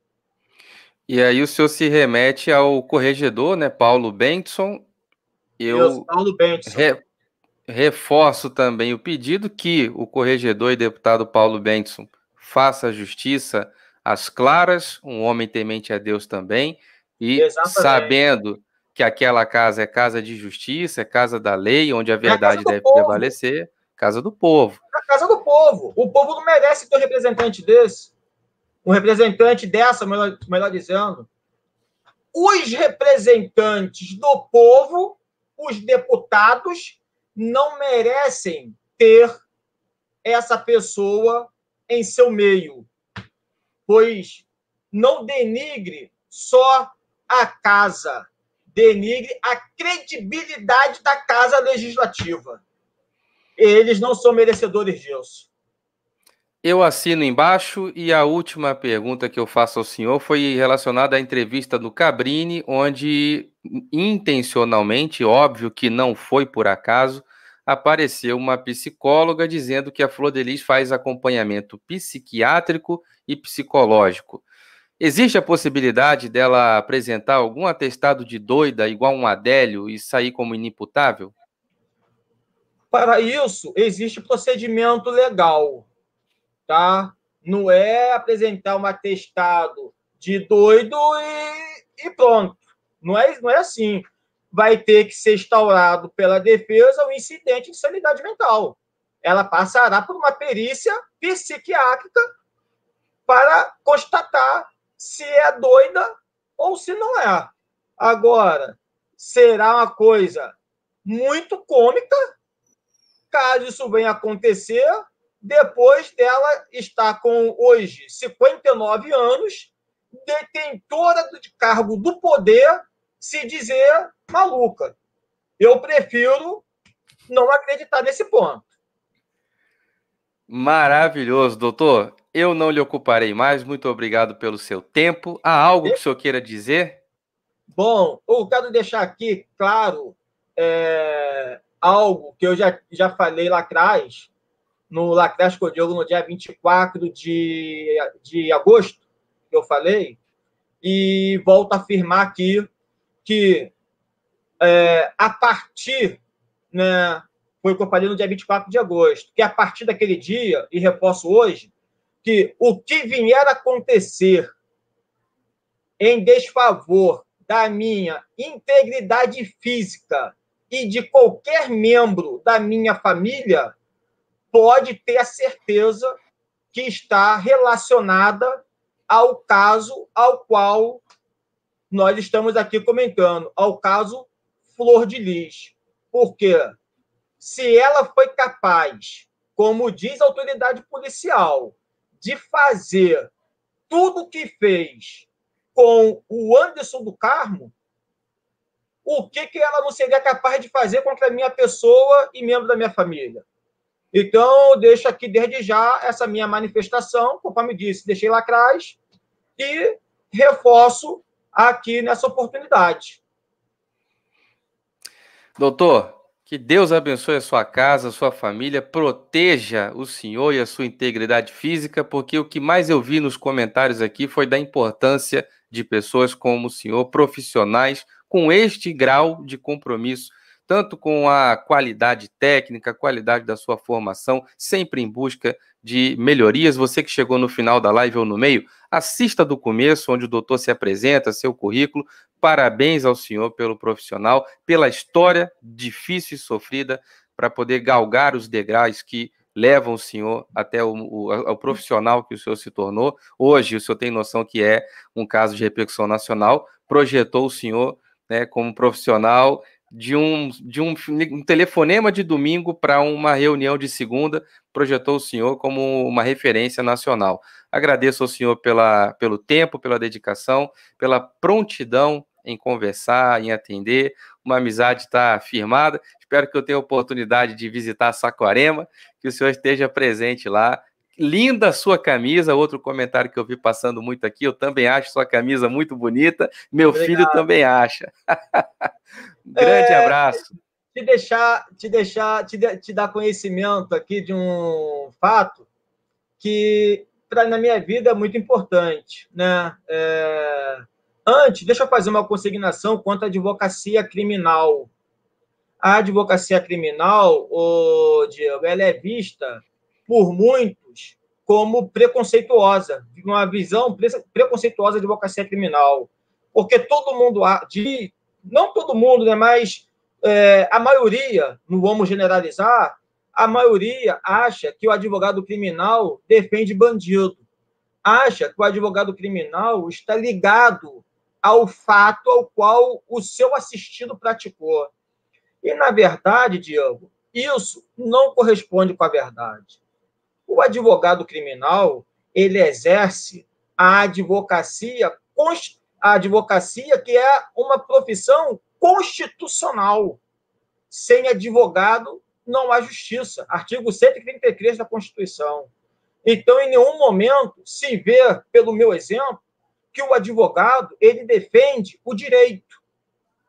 E aí o senhor se remete ao corregedor, né, Paulo Bengtson. Paulo Bengtson. Reforço também o pedido que o corregedor e deputado Paulo Bengtson faça justiça às claras, um homem temente a Deus também, e exatamente, sabendo que aquela casa é casa de justiça, é casa da lei, onde a verdade deve prevalecer, casa do povo. É a casa do povo. O povo não merece ter um representante desse. Um representante dessa, melhor dizendo. Os representantes do povo, os deputados, não merecem ter essa pessoa em seu meio, pois não denigre só a casa, denigre a credibilidade da Casa Legislativa. Eles não são merecedores disso. Eu assino embaixo, e a última pergunta que eu faço ao senhor foi relacionada à entrevista do Cabrini, onde intencionalmente, óbvio que não foi por acaso, apareceu uma psicóloga dizendo que a Flor de Lis faz acompanhamento psiquiátrico e psicológico. Existe a possibilidade dela apresentar algum atestado de doida igual um Adélio e sair como inimputável? Para isso, existe procedimento legal, tá? Não é apresentar um atestado de doido e pronto. Não é assim. vai ter que ser instaurado pela defesa o incidente de insanidade mental. Ela passará por uma perícia psiquiátrica para constatar se é doida ou se não é. Agora, será uma coisa muito cômica caso isso venha acontecer depois dela estar com, hoje, 59 anos, detentora de cargo do poder, se dizer maluca. Eu prefiro não acreditar nesse ponto. Maravilhoso, doutor. Eu não lhe ocuparei mais. Muito obrigado pelo seu tempo. Há algo que o senhor queira dizer? Bom, eu quero deixar aqui claro algo que eu já falei lá atrás, no Lacrash Codiogo, no dia 24 de agosto, que eu falei, e volto a afirmar aqui que a partir, né, foi o que eu falei no dia 24 de agosto, que a partir daquele dia, e reforço hoje, que o que vier a acontecer em desfavor da minha integridade física e de qualquer membro da minha família, pode ter a certeza que está relacionada ao caso ao qual nós estamos aqui comentando, ao caso Flor de Lis. Porque se ela foi capaz, como diz a autoridade policial, de fazer tudo o que fez com o Anderson do Carmo, o que ela não seria capaz de fazer contra a minha pessoa e membro da minha família? Então, eu deixo aqui desde já essa minha manifestação, conforme disse, deixei lá atrás, e reforço aqui nessa oportunidade. Doutor, que Deus abençoe a sua casa, a sua família, proteja o senhor e a sua integridade física, porque o que mais eu vi nos comentários aqui foi da importância de pessoas como o senhor, profissionais com este grau de compromisso, tanto com a qualidade técnica, a qualidade da sua formação, sempre em busca de melhorias. Você que chegou no final da live ou no meio, assista do começo, onde o doutor se apresenta, seu currículo. Parabéns ao senhor pelo profissional, pela história difícil e sofrida para poder galgar os degraus que levam o senhor até o profissional que o senhor se tornou. Hoje, o senhor tem noção que é um caso de repercussão nacional, projetou o senhor, né, como profissional de um telefonema de domingo para uma reunião de segunda, projetou o senhor como uma referência nacional. Agradeço ao senhor pelo tempo, pela dedicação, pela prontidão em conversar, em atender. Uma amizade está firmada. Espero que eu tenha a oportunidade de visitar Saquarema, que o senhor esteja presente lá. Linda sua camisa, outro comentário que eu vi passando muito aqui, eu também acho sua camisa muito bonita, meu Obrigado. filho também acha. Grande abraço. Te dar conhecimento aqui de um fato que na minha vida é muito importante, né? Antes, deixa eu fazer uma consignação quanto à advocacia criminal. A advocacia criminal, Diego, ela é vista por muitos como preconceituosa, uma visão preconceituosa da advocacia criminal, porque todo mundo, não todo mundo, né, mas a maioria, não vamos generalizar, a maioria acha que o advogado criminal defende bandido, acha que o advogado criminal está ligado ao fato ao qual o seu assistido praticou. E, na verdade, Diego, isso não corresponde com a verdade. O advogado criminal, ele exerce a advocacia que é uma profissão constitucional. Sem advogado, não há justiça. Artigo 133 da Constituição. Então, em nenhum momento se vê, pelo meu exemplo, que o advogado ele defende o direito.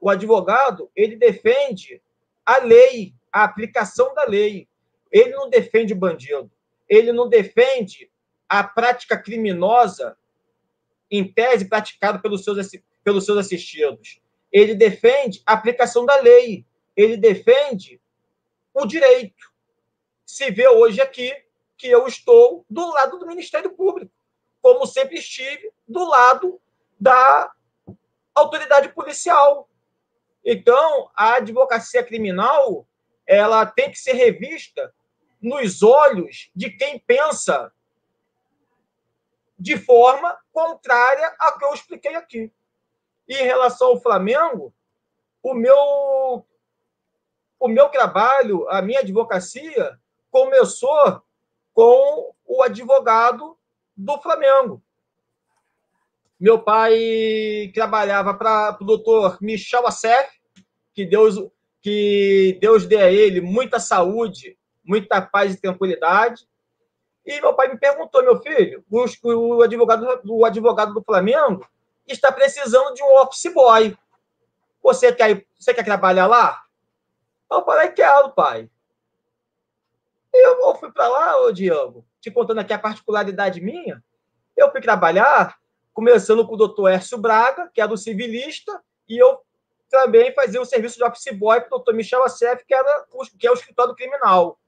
O advogado ele defende a lei, a aplicação da lei. Ele não defende bandido. Ele não defende a prática criminosa, em tese, praticada pelos seus assistidos. Ele defende a aplicação da lei. Ele defende o direito. Se vê hoje aqui que eu estou do lado do Ministério Público, como sempre estive do lado da autoridade policial. Então, a advocacia criminal, ela tem que ser revista nos olhos de quem pensa de forma contrária ao que eu expliquei aqui. E em relação ao Flamengo, o meu trabalho, a minha advocacia, começou com o advogado do Flamengo. Meu pai trabalhava para o doutor Michel Assef, que Deus dê a ele muita saúde, muita paz e tranquilidade. E meu pai me perguntou, meu filho, o advogado do Flamengo está precisando de um office boy. Você quer trabalhar lá? Eu falei, quero, pai. Eu fui para lá, ô Diego, te contando aqui a particularidade minha, eu fui trabalhar, começando com o doutor Hércio Braga, que era o civilista, e eu também fazia o serviço de office boy para o doutor Michel Assef, que é o escritório criminal.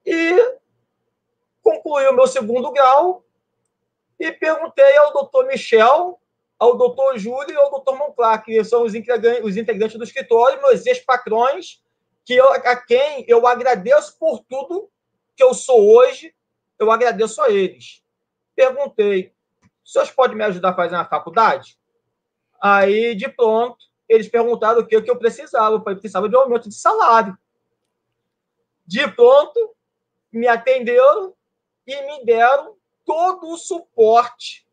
E concluí o meu segundo grau e perguntei ao doutor Michel, ao doutor Júlio e ao doutor Monclar, que são os integrantes do escritório, meus ex-patrões, a quem eu agradeço por tudo que eu sou hoje, eu agradeço a eles. Perguntei, os senhores podem me ajudar a fazer uma faculdade? Aí, de pronto, eles perguntaram o que eu precisava. Eu precisava de um aumento de salário. De pronto, me atenderam e me deram todo o suporte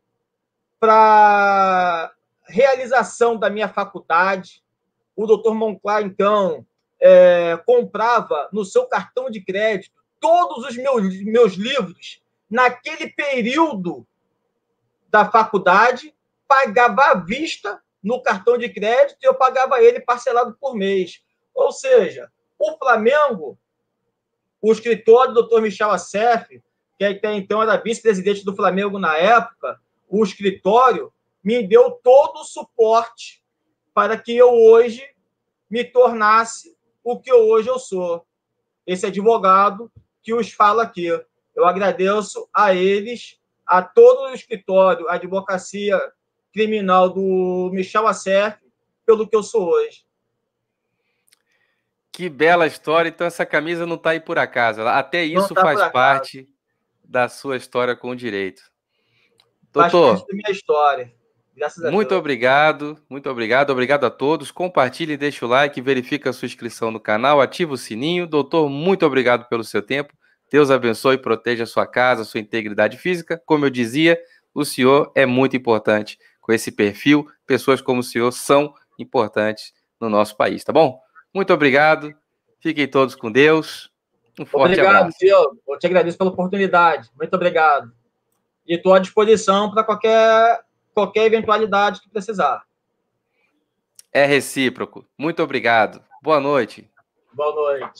para realização da minha faculdade. O doutor Monclar, então, comprava no seu cartão de crédito todos os meus livros naquele período da faculdade, pagava à vista no cartão de crédito e eu pagava ele parcelado por mês. Ou seja, o Flamengo, o escritório do Dr. Michel Assef, que até então era vice-presidente do Flamengo na época, o escritório me deu todo o suporte para que eu hoje me tornasse o que hoje eu sou. Esse advogado que os fala aqui. Eu agradeço a eles, a todo o escritório, a advocacia criminal do Michel Assef, pelo que eu sou hoje. Que bela história. Então essa camisa não está aí por acaso. Até isso faz parte da sua história com o direito. Faz parte da minha história. Graças a Deus. Muito obrigado, muito obrigado. Obrigado a todos. Compartilhe, deixa o like, verifica a sua inscrição no canal, ativa o sininho. Doutor, muito obrigado pelo seu tempo. Deus abençoe e proteja a sua casa, a sua integridade física. Como eu dizia, o senhor é muito importante com esse perfil. Pessoas como o senhor são importantes no nosso país, tá bom? Muito obrigado. Fiquem todos com Deus. Um forte abraço. Obrigado, Diogo. Eu te agradeço pela oportunidade. Muito obrigado. E estou à disposição para qualquer eventualidade que precisar. É recíproco. Muito obrigado. Boa noite. Boa noite.